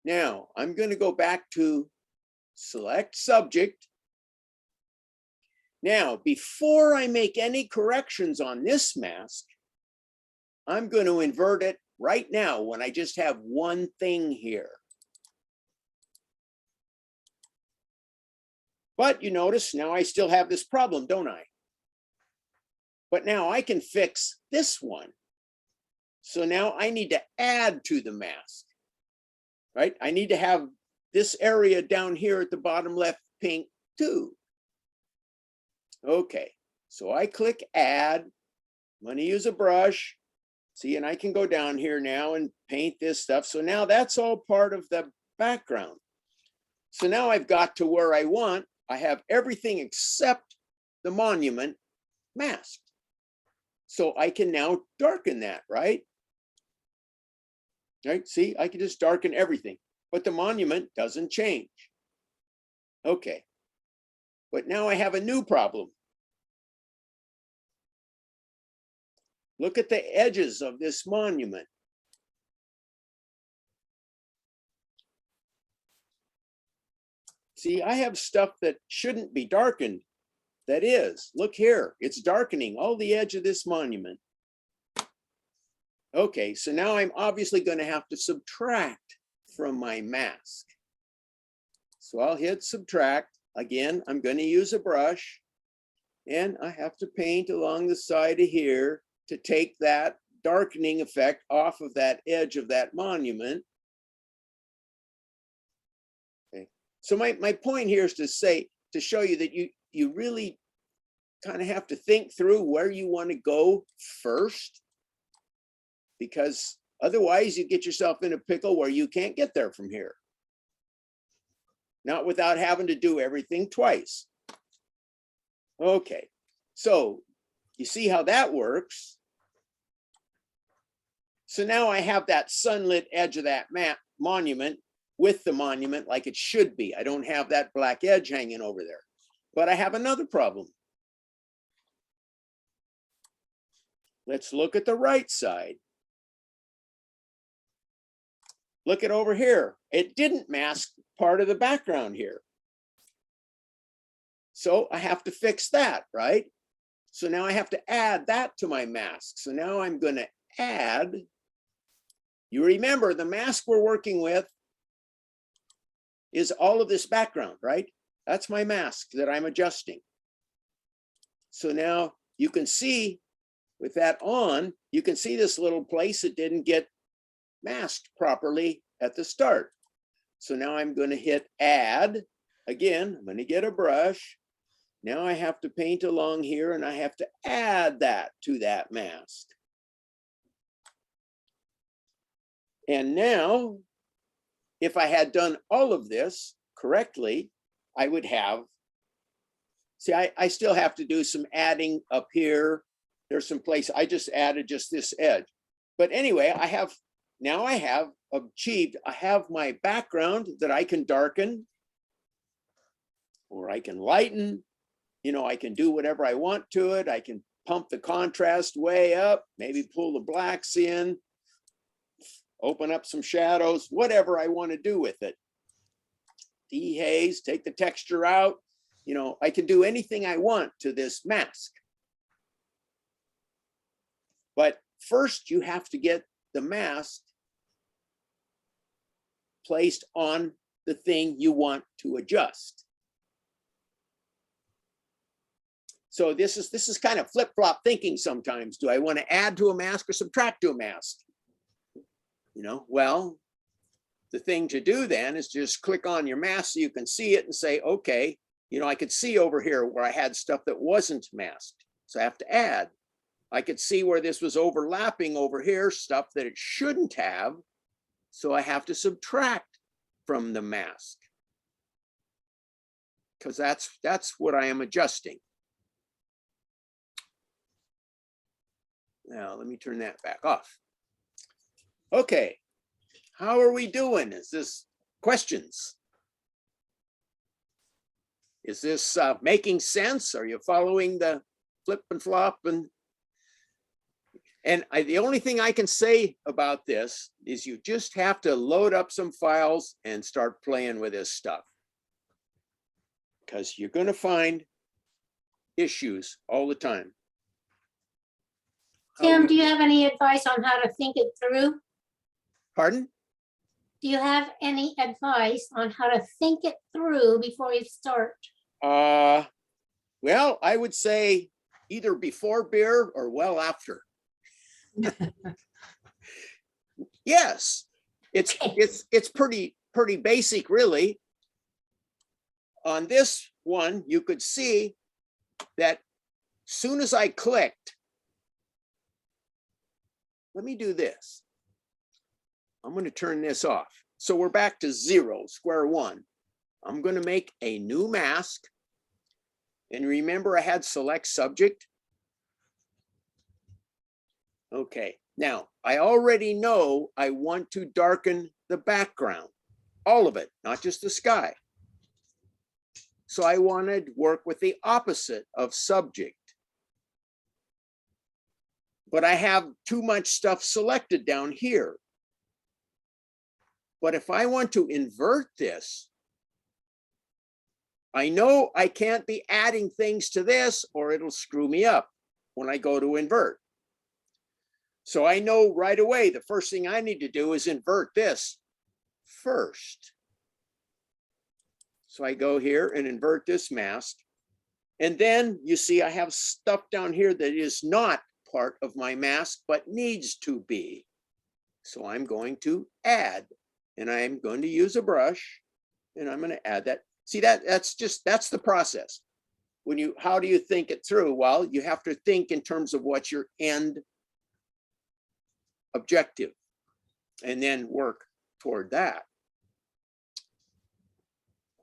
Now I'm going to go back to select subject. Now, before I make any corrections on this mask, I'm going to invert it right now when I just have one thing here. But you notice now I still have this problem, don't I? But now I can fix this one. So now I need to add to the mask, right? I need to have this area down here at the bottom left pink too. Okay, so I click add. I'm going to use a brush. See, and I can go down here now and paint this stuff. So now that's all part of the background. So now I've got to where I want. I have everything except the monument masked. So I can now darken that, right? Right, see, I can just darken everything, but the monument doesn't change. Okay, but now I have a new problem. Look at the edges of this monument. See, I have stuff that shouldn't be darkened that is, look here, it's darkening all the edge of this monument. Okay, so now I'm obviously going to have to subtract from my mask. So I'll hit subtract. Again, I'm going to use a brush, and I have to paint along the side of here to take that darkening effect off of that edge of that monument. Okay. So my point here is to show you that you really kind of have to think through where you want to go first, because otherwise you get yourself in a pickle where you can't get there from here. Not without having to do everything twice. Okay, so you see how that works. So now I have that sunlit edge of that monument with the monument like it should be. I don't have that black edge hanging over there. But I have another problem. Let's look at the right side. Look at over here. It didn't mask part of the background here. So I have to fix that, right? So now I have to add that to my mask. So now I'm going to add, you remember the mask we're working with is all of this background, right? That's my mask that I'm adjusting. So now you can see with that on, you can see this little place that didn't get masked properly at the start. So now I'm going to hit add. Again, I'm going to get a brush. Now I have to paint along here and I have to add that to that mask. And now, if I had done all of this correctly, I would have, see, I still have to do some adding up here. There's some place, I just added just this edge. But anyway, now I have achieved, I have my background that I can darken or I can lighten. You know, I can do whatever I want to it. I can pump the contrast way up, maybe pull the blacks in, open up some shadows, whatever I want to do with it. Dehaze, take the texture out. You know, I can do anything I want to this mask. But first you have to get the mask placed on the thing you want to adjust. So this is kind of flip-flop thinking sometimes. Do I want to add to a mask or subtract to a mask? You know, well, the thing to do then is just click on your mask so you can see it and say, okay, you know, I could see over here where I had stuff that wasn't masked. So I have to add. I could see where this was overlapping over here, stuff that it shouldn't have. So I have to subtract from the mask, because that's what I am adjusting. Now, let me turn that back off. Okay, how are we doing? Is this questions? Is this making sense? Are you following the flip and flop? And the only thing I can say about this is you just have to load up some files and start playing with this stuff, because you're going to find issues all the time. Tim, do you have any advice on how to think it through? Pardon? Do you have any advice on how to think it through before you start? Well, I would say either before beer or well after. Yes, it's pretty basic, really. On this one, you could see that soon as I clicked, let me do this. I'm going to turn this off. So we're back to zero, square one. I'm going to make a new mask. And remember, I had select subject. Okay, now I already know I want to darken the background, all of it, not just the sky. So I want to work with the opposite of subject. But I have too much stuff selected down here. But if I want to invert this, I know I can't be adding things to this or it'll screw me up when I go to invert. So I know right away, the first thing I need to do is invert this first. So I go here and invert this mask. And then you see I have stuff down here that is not part of my mask, but needs to be. So I'm going to add, and I'm going to use a brush, and I'm going to add that. See that's the process. How do you think it through? Well, you have to think in terms of what's your end objective and then work toward that.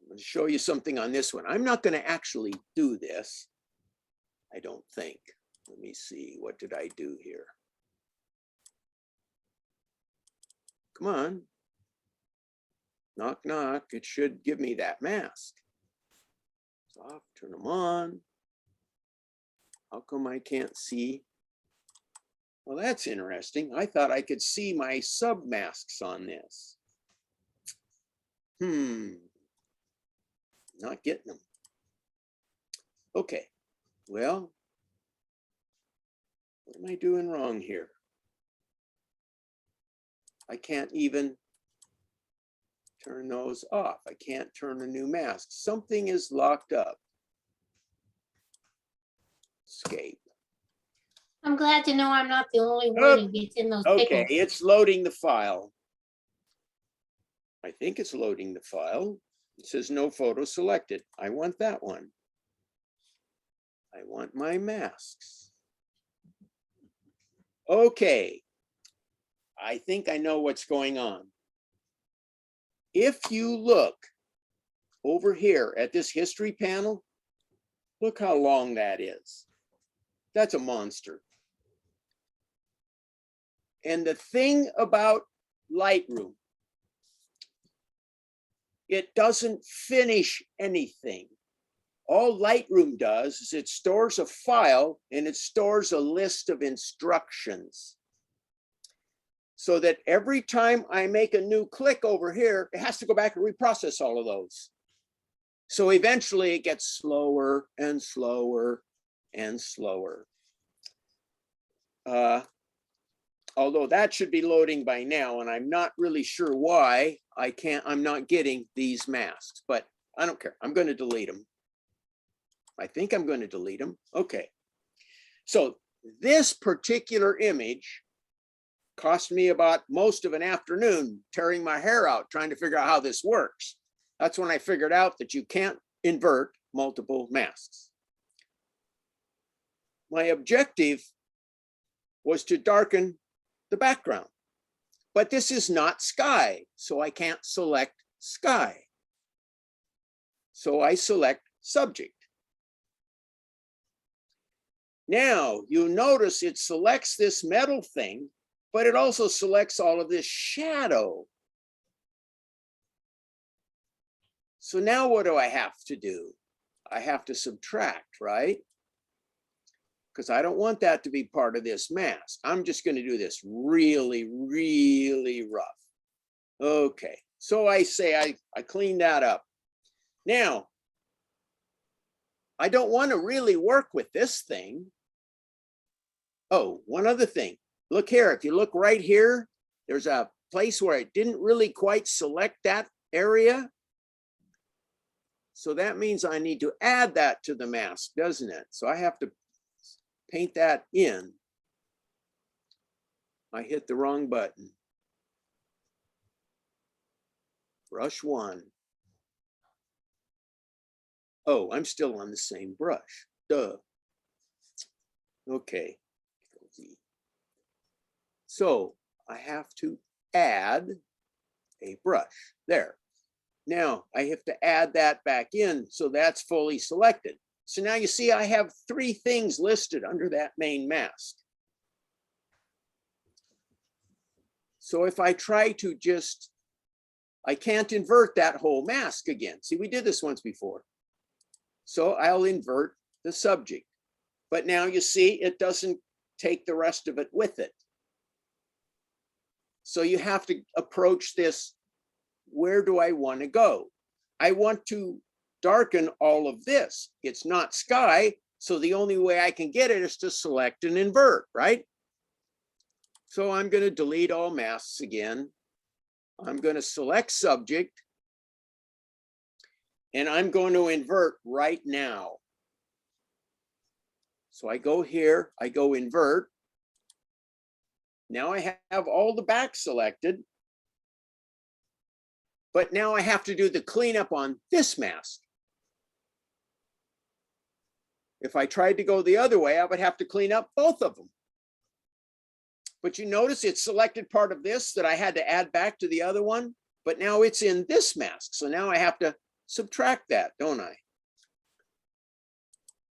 I'm going to show you something on this one. I'm not going to actually do this, I don't think. Let me see, what did I do here? Come on. Knock, knock. It should give me that mask. Off, turn them on. How come I can't see? Well, that's interesting. I thought I could see my sub masks on this. Not getting them. Okay, well, what am I doing wrong here? I can't even turn those off. I can't turn a new mask. Something is locked up. Escape. I'm glad to know I'm not the only one who gets in those Okay, pickles. it's loading the file. I think it's loading the file. It says no photo selected. I want that one. I want my masks. Okay. I think I know what's going on. If you look over here at this history panel, look how long that is. That's a monster. And the thing about Lightroom, it doesn't finish anything. All Lightroom does is it stores a file and it stores a list of instructions. So that every time I make a new click over here, it has to go back and reprocess all of those. So eventually it gets slower and slower and slower. Although that should be loading by now, and I'm not really sure why I'm not getting these masks, but I don't care. I'm going to delete them. I think I'm going to delete them. Okay. So this particular image cost me about most of an afternoon tearing my hair out trying to figure out how this works. That's when I figured out that you can't invert multiple masks. My objective was to darken the background, but this is not sky, so I can't select sky. So I select subject. Now you notice it selects this metal thing, but it also selects all of this shadow. So now what do I have to do? I have to subtract, right? Because I don't want that to be part of this mask. I'm just going to do this really, really rough. Okay, so I say I clean that up. Now, I don't want to really work with this thing. Oh, one other thing. Look here, if you look right here, there's a place where it didn't really quite select that area. So that means I need to add that to the mask, doesn't it? So I have to paint that in. I hit the wrong button. Brush one. Oh, I'm still on the same brush. Duh. Okay. So I have to add a brush there. Now I have to add that back in, so that's fully selected. So now you see I have 3 things listed under that main mask. So if I try to I can't invert that whole mask again. See, we did this once before. So I'll invert the subject. But now you see it doesn't take the rest of it with it. So you have to approach this, where do I want to go? I want to darken all of this. It's not sky, so the only way I can get it is to select and invert, right? So I'm going to delete all masks again. I'm going to select subject, and I'm going to invert right now. So I go here, I go invert. Now I have all the back selected, but now I have to do the cleanup on this mask. If I tried to go the other way, I would have to clean up both of them. But you notice it selected part of this that I had to add back to the other one, but now it's in this mask. So now I have to subtract that, don't I?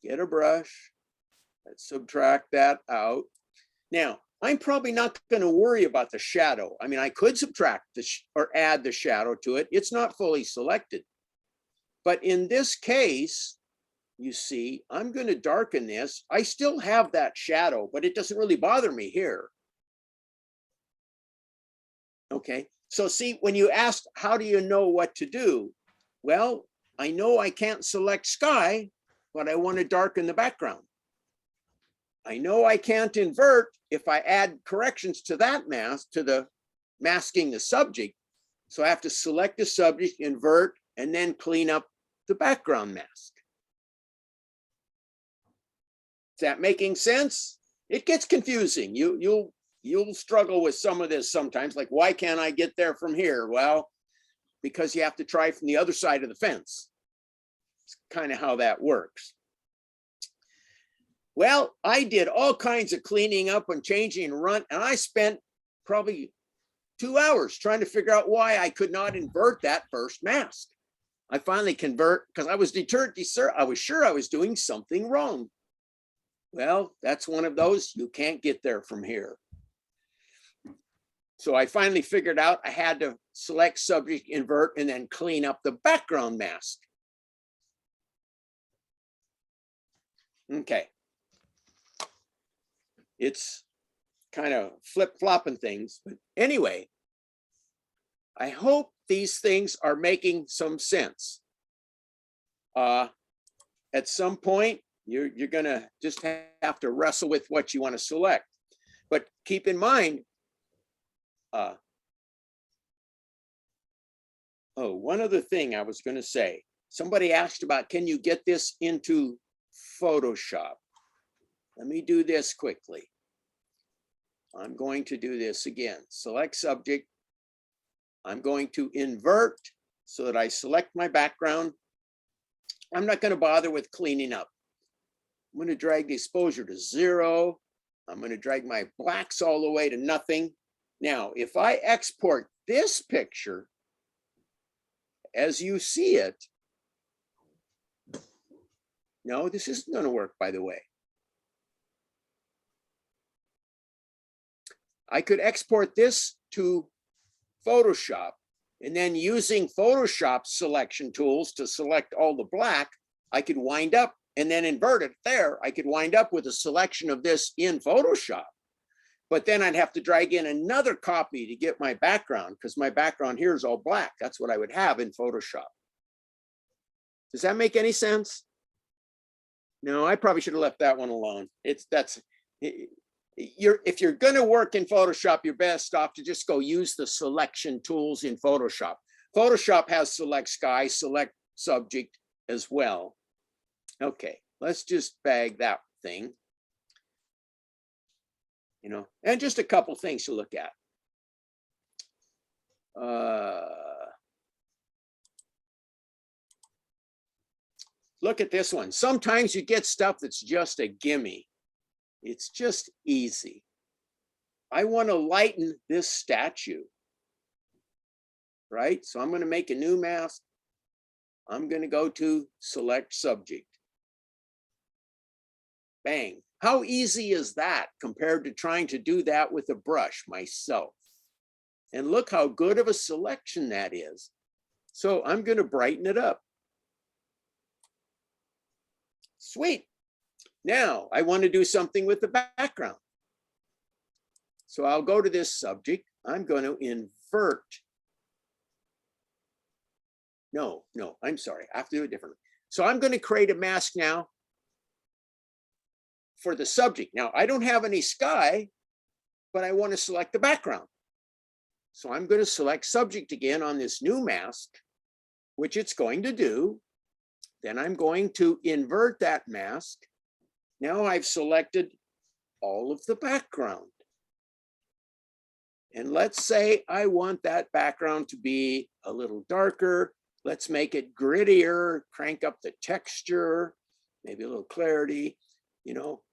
Get a brush, let's subtract that out. Now, I'm probably not going to worry about the shadow. I mean, I could subtract or add the shadow to it. It's not fully selected. But in this case, you see, I'm going to darken this. I still have that shadow, but it doesn't really bother me here. Okay, so see, when you asked, how do you know what to do? Well, I know I can't select sky, but I want to darken the background. I know I can't invert if I add corrections to that mask, to the masking the subject. So I have to select the subject, invert, and then clean up the background mask. Is that making sense? It gets confusing. You'll struggle with some of this sometimes, like, why can't I get there from here? Well, because you have to try from the other side of the fence. It's kind of how that works. Well, I did all kinds of cleaning up and changing and run, and I spent probably 2 hours trying to figure out why I could not invert that first mask. I finally convert because I was deterred. I was sure I was doing something wrong. Well, that's one of those, you can't get there from here. So I finally figured out I had to select subject, invert, and then clean up the background mask. Okay. It's kind of flip-flopping things, but anyway, I hope these things are making some sense. At some point, you're gonna just have to wrestle with what you want to select. But keep in mind, one other thing I was going to say. Somebody asked about, can you get this into Photoshop? Let me do this quickly. I'm going to do this again. Select subject. I'm going to invert so that I select my background. I'm not going to bother with cleaning up. I'm going to drag the exposure to 0. I'm going to drag my blacks all the way to nothing. Now, if I export this picture as you see it, no, this isn't going to work, by the way. I could export this to Photoshop, and then using Photoshop selection tools to select all the black, I could wind up and then invert it there. I could wind up with a selection of this in Photoshop. But then I'd have to drag in another copy to get my background, because my background here is all black. That's what I would have in Photoshop. Does that make any sense? No, I probably should have left that one alone. If you're going to work in Photoshop, you're best off to just go use the selection tools in Photoshop. Photoshop has select sky, select subject as well. Okay, let's just bag that thing. You know, and just a couple things to look at. Look at this one. Sometimes you get stuff that's just a gimme. It's just easy. I want to lighten this statue, right? So I'm going to make a new mask. I'm going to go to select subject. Bang. How easy is that compared to trying to do that with a brush myself? And look how good of a selection that is. So I'm going to brighten it up. Sweet. Now I want to do something with the background. So I'll go to this subject. I'm going to invert. No, I'm sorry. I have to do it differently. So I'm going to create a mask now for the subject. Now, I don't have any sky, but I want to select the background. So I'm going to select subject again on this new mask, which it's going to do. Then I'm going to invert that mask. Now I've selected all of the background. And let's say I want that background to be a little darker. Let's make it grittier, crank up the texture, maybe a little clarity,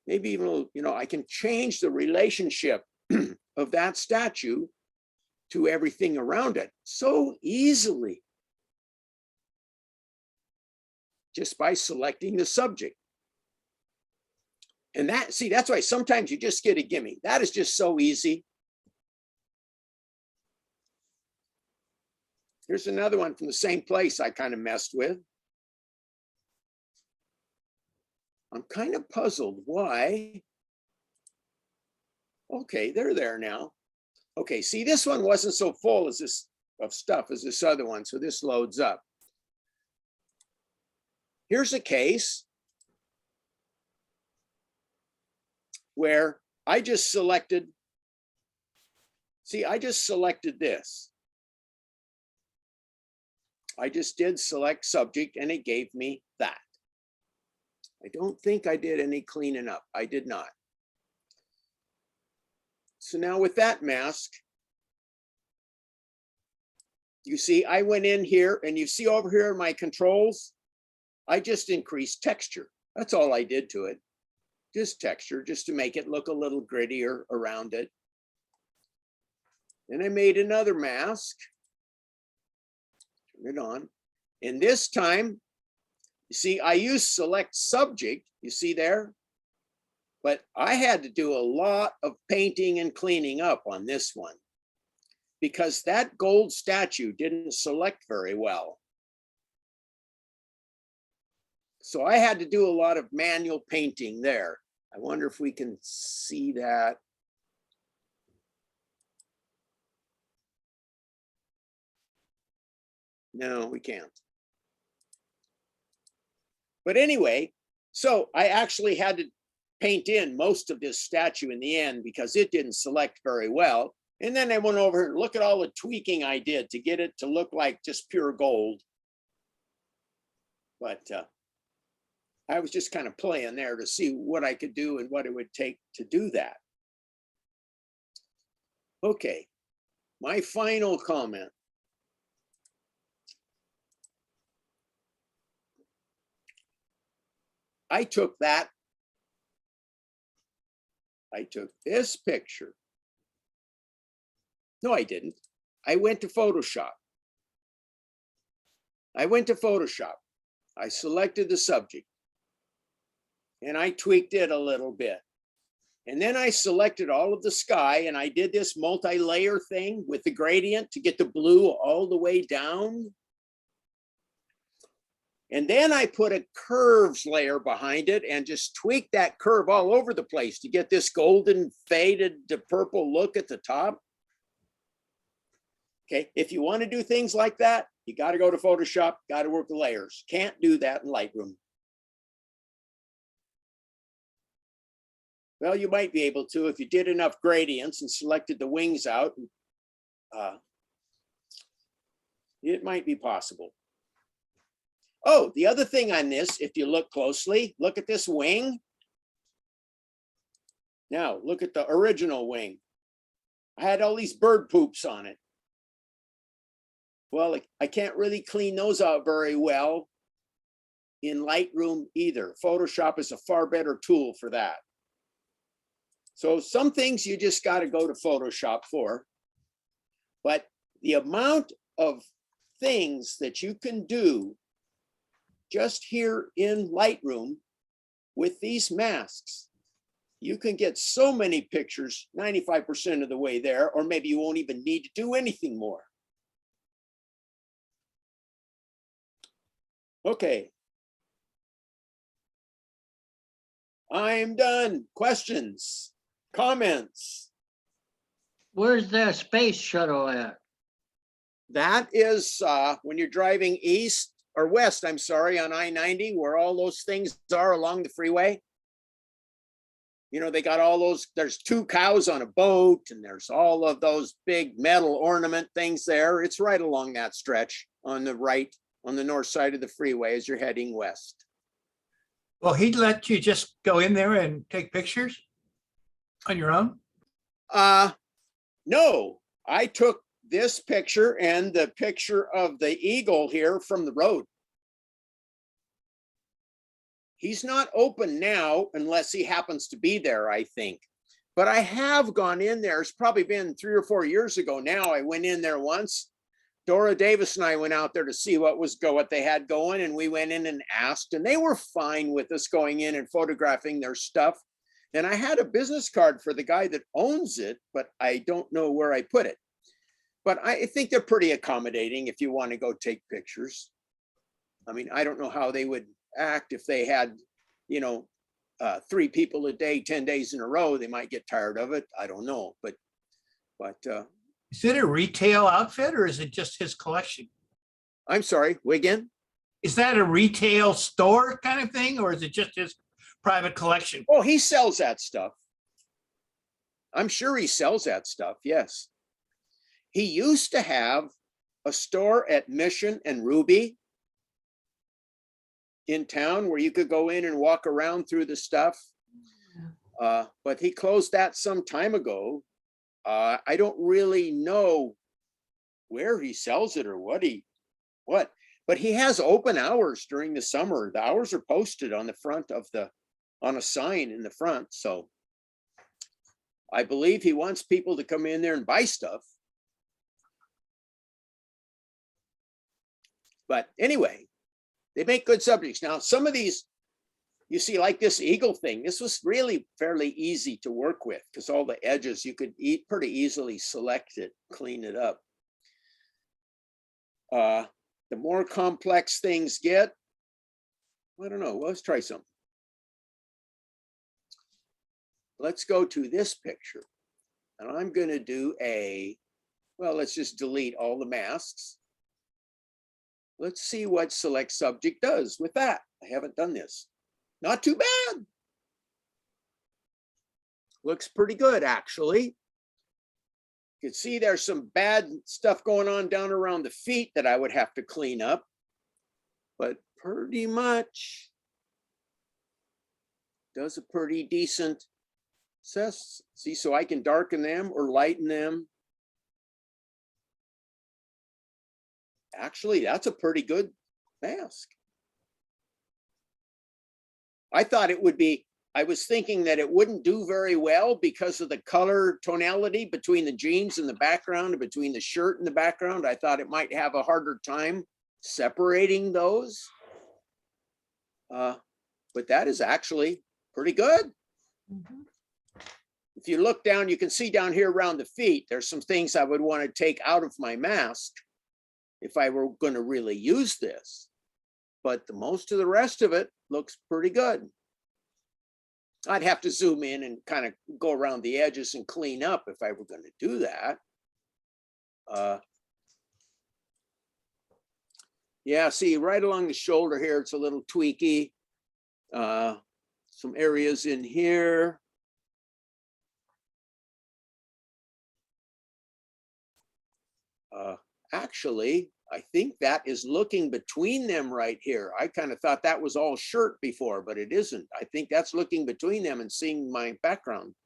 maybe even a little, I can change the relationship of that statue to everything around it so easily, just by selecting the subject. And that's why sometimes you just get a gimme. That is just so easy. Here's another one from the same place I kind of messed with. I'm kind of puzzled why. Okay, they're there now. Okay, see, this one wasn't so full as of stuff as this other one, so this loads up. Here's a case where I just selected, I just selected this. I just did select subject and it gave me that. I don't think I did any cleaning up. I did not. So now with that mask, you see, I went in here and you see over here in my controls, I just increased texture. That's all I did to it. Just texture, just to make it look a little grittier around it. Then I made another mask. Turn it on. And this time, you see, I used select subject, you see there? But I had to do a lot of painting and cleaning up on this one because that gold statue didn't select very well. So I had to do a lot of manual painting there. I wonder if we can see that. No, we can't. But anyway, so I actually had to paint in most of this statue in the end because it didn't select very well. And then I went over and look at all the tweaking I did to get it to look like just pure gold. But I was just kind of playing there to see what I could do and what it would take to do that. Okay, my final comment. I took this picture. No, I didn't. I went to Photoshop. I selected the subject and I tweaked it a little bit. And then I selected all of the sky and I did this multi-layer thing with the gradient to get the blue all the way down. And then I put a curves layer behind it and just tweaked that curve all over the place to get this golden faded to purple look at the top. Okay, if you want to do things like that, you got to go to Photoshop, got to work the layers. Can't do that in Lightroom. Well, you might be able to if you did enough gradients and selected the wings out. It might be possible. Oh, the other thing on this, if you look closely, look at this wing. Now, look at the original wing. I had all these bird poops on it. Well, I can't really clean those out very well in Lightroom either. Photoshop is a far better tool for that. So some things you just got to go to Photoshop for. But the amount of things that you can do just here in Lightroom with these masks, you can get so many pictures 95% of the way there, or maybe you won't even need to do anything more. Okay. I'm done. Questions, comments? Where's that space shuttle at? That is when you're driving east or west, I'm sorry, on I-90, where all those things are along the freeway. You know, they got all those, there's 2 cows on a boat and there's all of those big metal ornament things there. It's right along that stretch on the right, on the north side of the freeway as you're heading west. Well, he'd let you just go in there and take pictures on your own? No, I took this picture and the picture of the eagle here from the road. He's not open now unless he happens to be there, I think. But I have gone in there. It's probably been 3 or 4 years ago now. I went in there once. Dora Davis and I went out there to see what they had going, and we went in and asked, and they were fine with us going in and photographing their stuff. And I had a business card for the guy that owns it, but I don't know where I put it. But I think they're pretty accommodating if you want to go take pictures. I mean, I don't know how they would act if they had, you know, 3 people a day, 10 days in a row. They might get tired of it. I don't know, but Is it a retail outfit or is it just his collection? I'm sorry, Wigan. Is that a retail store kind of thing, or is it just his private collection? Oh, he sells that stuff. I'm sure he sells that stuff. Yes. He used to have a store at Mission and Ruby in town where you could go in and walk around through the stuff. But he closed that some time ago. I don't really know where he sells it or what, but he has open hours during the summer. The hours are posted on the front of on a sign in the front. So I believe he wants people to come in there and buy stuff. But anyway, they make good subjects. Now, some of these, you see, like this eagle thing, this was really fairly easy to work with because all the edges, you could pretty easily select it, clean it up. The more complex things get, I don't know, let's try something. Let's go to this picture. And I'm going to do well, let's just delete all the masks. Let's see what select subject does with that. I haven't done this. Not too bad. Looks pretty good, actually. You can see there's some bad stuff going on down around the feet that I would have to clean up. But pretty much does a pretty decent see, so I can darken them or lighten them. Actually, that's a pretty good mask. I thought it would be, I was thinking that it wouldn't do very well because of the color tonality between the jeans and the background and between the shirt and the background. I thought it might have a harder time separating those. But that is actually pretty good. Mhm. If you look down, you can see down here around the feet, there's some things I would want to take out of my mask if I were going to really use this. But the most of the rest of it looks pretty good. I'd have to zoom in and kind of go around the edges and clean up if I were going to do that. Yeah, see right along the shoulder here, it's a little tweaky. Some areas in here. Actually, I think that is looking between them right here. I kind of thought that was all shirt before, but it isn't. I think that's looking between them and seeing my background.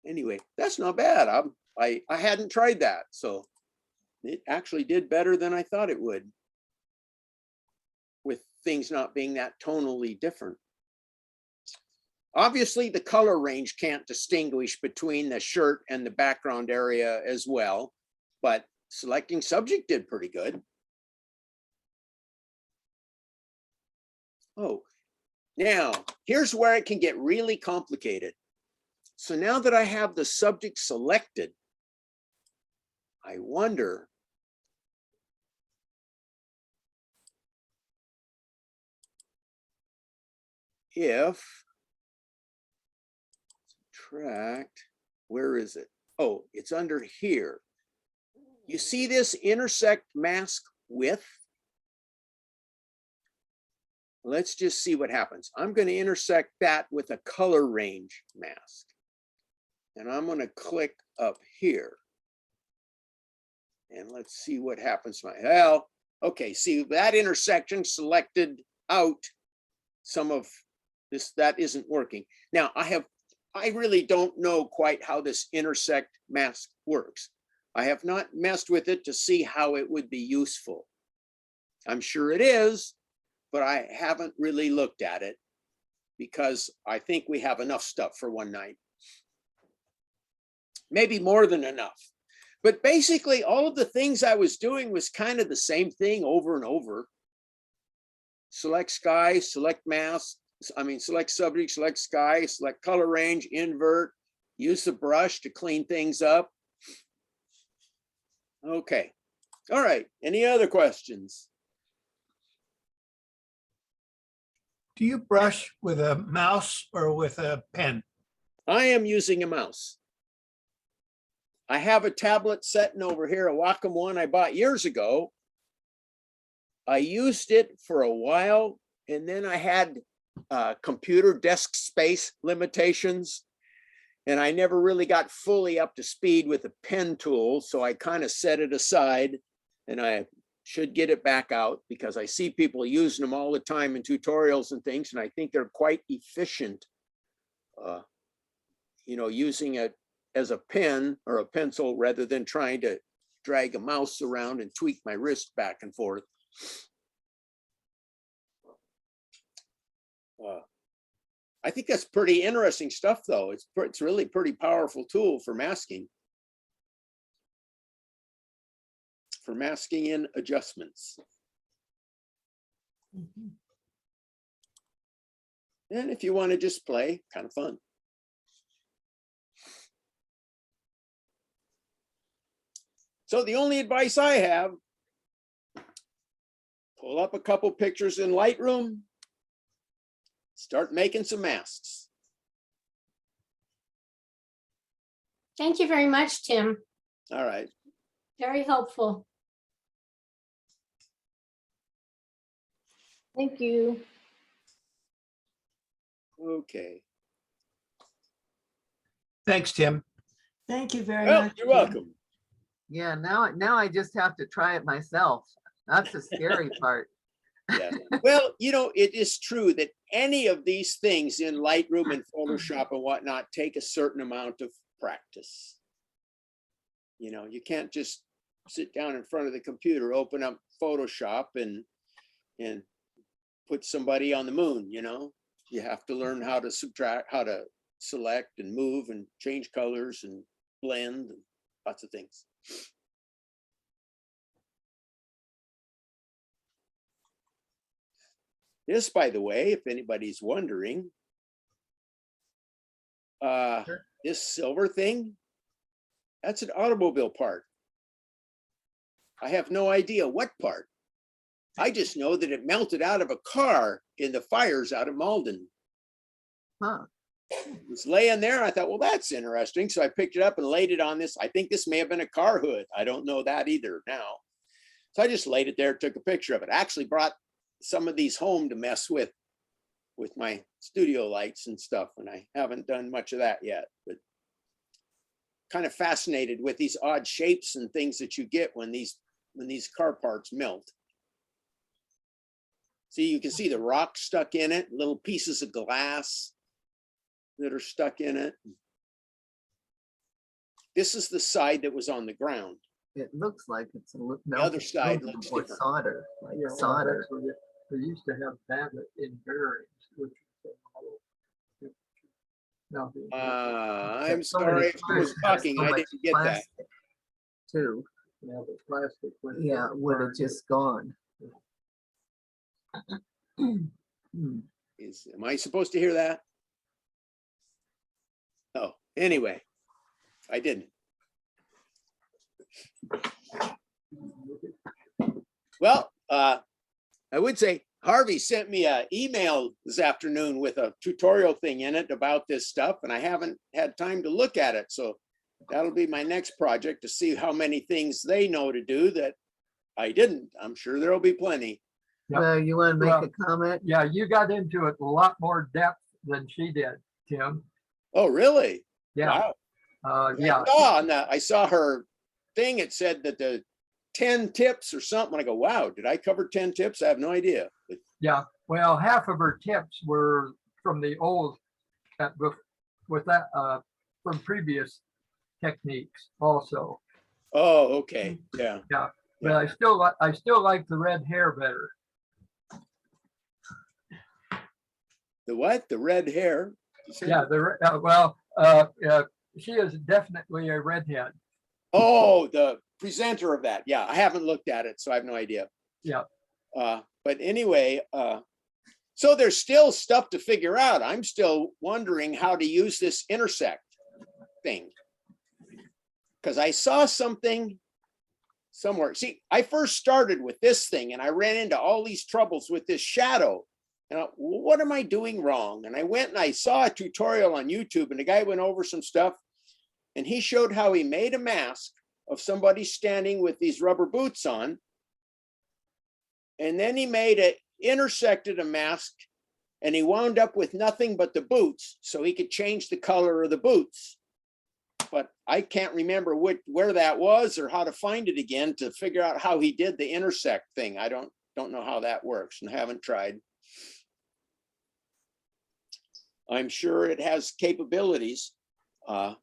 Anyway, that's not bad. I hadn't tried that, so it actually did better than I thought it would, with things not being that tonally different. Obviously, the color range can't distinguish between the shirt and the background area as well, but selecting subject did pretty good. Oh, now here's where it can get really complicated. So now that I have the subject selected, I wonder if subtract, where is it? Oh, it's under here. You see this intersect mask width? Let's just see what happens. I'm going to intersect that with a color range mask. And I'm going to click up here. And let's see what happens. Well, okay, see that intersection selected out some of this, that isn't working. Now I really don't know quite how this intersect mask works. I have not messed with it to see how it would be useful. I'm sure it is, but I haven't really looked at it because I think we have enough stuff for one night. Maybe more than enough. But basically all of the things I was doing was kind of the same thing over and over. Select sky, select mask, select subject, select sky, select color range, invert, use the brush to clean things up. Okay, all right, any other questions? Do you brush with a mouse or with a pen? I am using a mouse. I have a tablet sitting over here, a Wacom one I bought years ago. I used it for a while, and then I had computer desk space limitations, and I never really got fully up to speed with the pen tool, so I kind of set it aside, and I should get it back out because I see people using them all the time in tutorials and things, and I think they're quite efficient, using it as a pen or a pencil rather than trying to drag a mouse around and tweak my wrist back and forth. I think that's pretty interesting stuff, though. It's really pretty powerful tool for masking in adjustments. And if you want to just play, kind of fun. So the only advice I have, pull up a couple pictures in Lightroom, start making some masks. Thank you very much, Tim. All right. Very helpful. Thank you. Okay. Thanks, Tim. Thank you very Well, much. you're Tim. welcome. Yeah, now I just have to try it myself. That's the scary part. Yeah. Well, it is true that any of these things in Lightroom and Photoshop and whatnot take a certain amount of practice. You can't just sit down in front of the computer, open up Photoshop and put somebody on the moon, You have to learn how to subtract, how to select and move and change colors and blend and lots of things. This, by the way, if anybody's wondering, this silver thing, that's an automobile part. I have no idea what part. I just know that it melted out of a car in the fires out of Malden. Huh. It was laying there. I thought, well, that's interesting. So I picked it up and laid it on this. I think this may have been a car hood. I don't know that either now. So I just laid it there, took a picture of it. I actually brought some of these home to mess with my studio lights and stuff. And I haven't done much of that yet, but kind of fascinated with these odd shapes and things that you get when these car parts melt. See, you can see the rock stuck in it, little pieces of glass that are stuck in it. This is the side that was on the ground. It looks like it's The other side looks or different. solder, like Yeah, solder. they used to have that in bearings, which no, I'm sorry if I was talking, I didn't get that. Too. yeah, the plastic. Yeah, would have just gone. Am I supposed to hear that? Oh, anyway, I didn't. Well, I would say Harvey sent me an email this afternoon with a tutorial thing in it about this stuff, and I haven't had time to look at it. So That'll be my next project, to see how many things they know to do that I didn't. I'm sure there'll be plenty. Yep. Well, you want to make Well, a comment? Yeah, you got into it a lot more depth than she did, Tim. Oh, really? Yeah, Wow. yeah, I saw her thing. It said that the 10 tips or something. I go, wow, did I cover 10 tips? I have no idea. But, yeah. Well, half of her tips were from the old, with that, from previous techniques also. oh, okay. Yeah. But I still like the red hair better. The what? The red hair? You said? Yeah, she is definitely a redhead. Oh, the presenter of that. Yeah, I haven't looked at it, so I have no idea. Yeah. But anyway, so there's still stuff to figure out. I'm still wondering how to use this intersect thing. Because I saw something somewhere. See, I first started with this thing and I ran into all these troubles with this shadow. And what am I doing wrong? And I went and I saw a tutorial on YouTube, and the guy went over some stuff, and he showed how he made a mask of somebody standing with these rubber boots on. And then he intersected a mask, and he wound up with nothing but the boots, so he could change the color of the boots. But I can't remember where that was or how to find it again to figure out how he did the intersect thing. I don't know how that works and haven't tried. I'm sure it has capabilities, but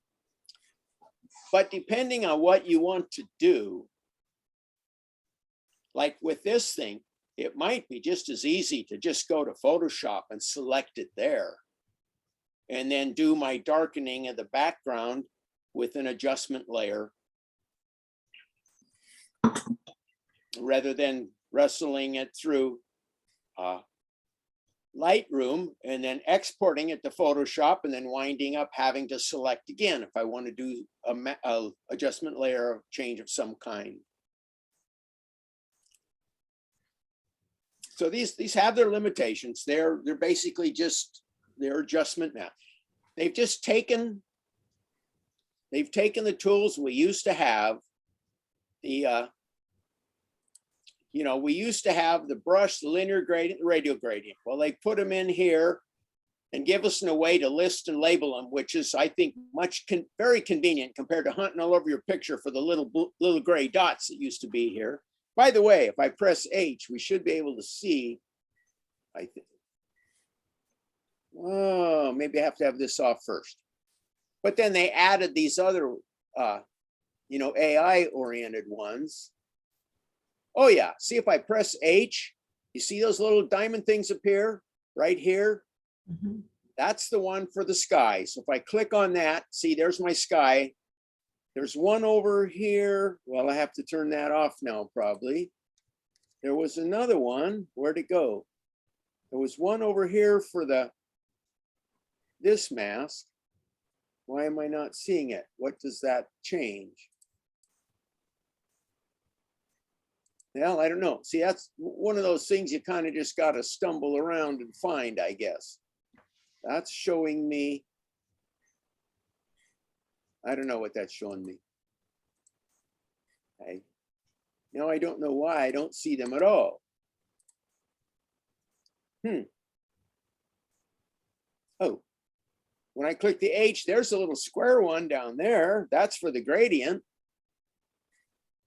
depending on what you want to do, like with this thing, it might be just as easy to just go to Photoshop and select it there, and then do my darkening of the background with an adjustment layer, rather than wrestling it through Lightroom and then exporting it to Photoshop and then winding up having to select again if I want to do a adjustment layer change of some kind. So these have their limitations. They're basically just their adjustment now. They've taken the tools we used to have. We used to have the brush, the linear gradient, the radial gradient. Well, they put them in here and give us a way to list and label them, which is, I think, very convenient compared to hunting all over your picture for the little gray dots that used to be here. By the way, if I press H, we should be able to see, I think. Oh, maybe I have to have this off first. But then they added these other, AI-oriented ones. Oh yeah, see if I press H, you see those little diamond things appear right here? Mhm. That's the one for the sky. So if I click on that, see, there's my sky. There's one over here. Well, I have to turn that off now, probably. There was another one. Where'd it go? There was one over here for this mask. Why am I not seeing it? What does that change? Well, I don't know. See, that's one of those things you kind of just got to stumble around and find, I guess. That's showing me. I don't know what that's showing me. Now I don't know why I don't see them at all. Oh, when I click the H, there's a little square one down there. That's for the gradient.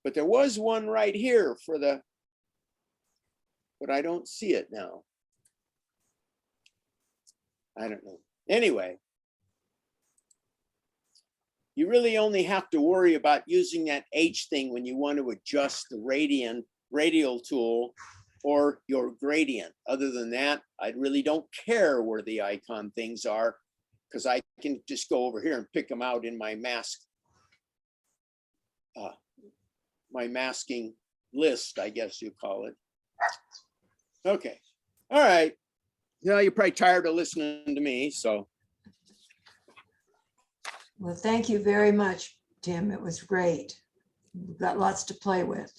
But there was one right here for but I don't see it now. I don't know. Anyway, you really only have to worry about using that H thing when you want to adjust the radial tool or your gradient. Other than that, I really don't care where the icon things are, because I can just go over here and pick them out in my mask. My masking list, I guess you call it. Okay. All right. You're probably tired of listening to me, so. Well, thank you very much, Tim. It was great. We've got lots to play with.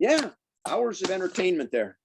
Yeah, hours of entertainment there.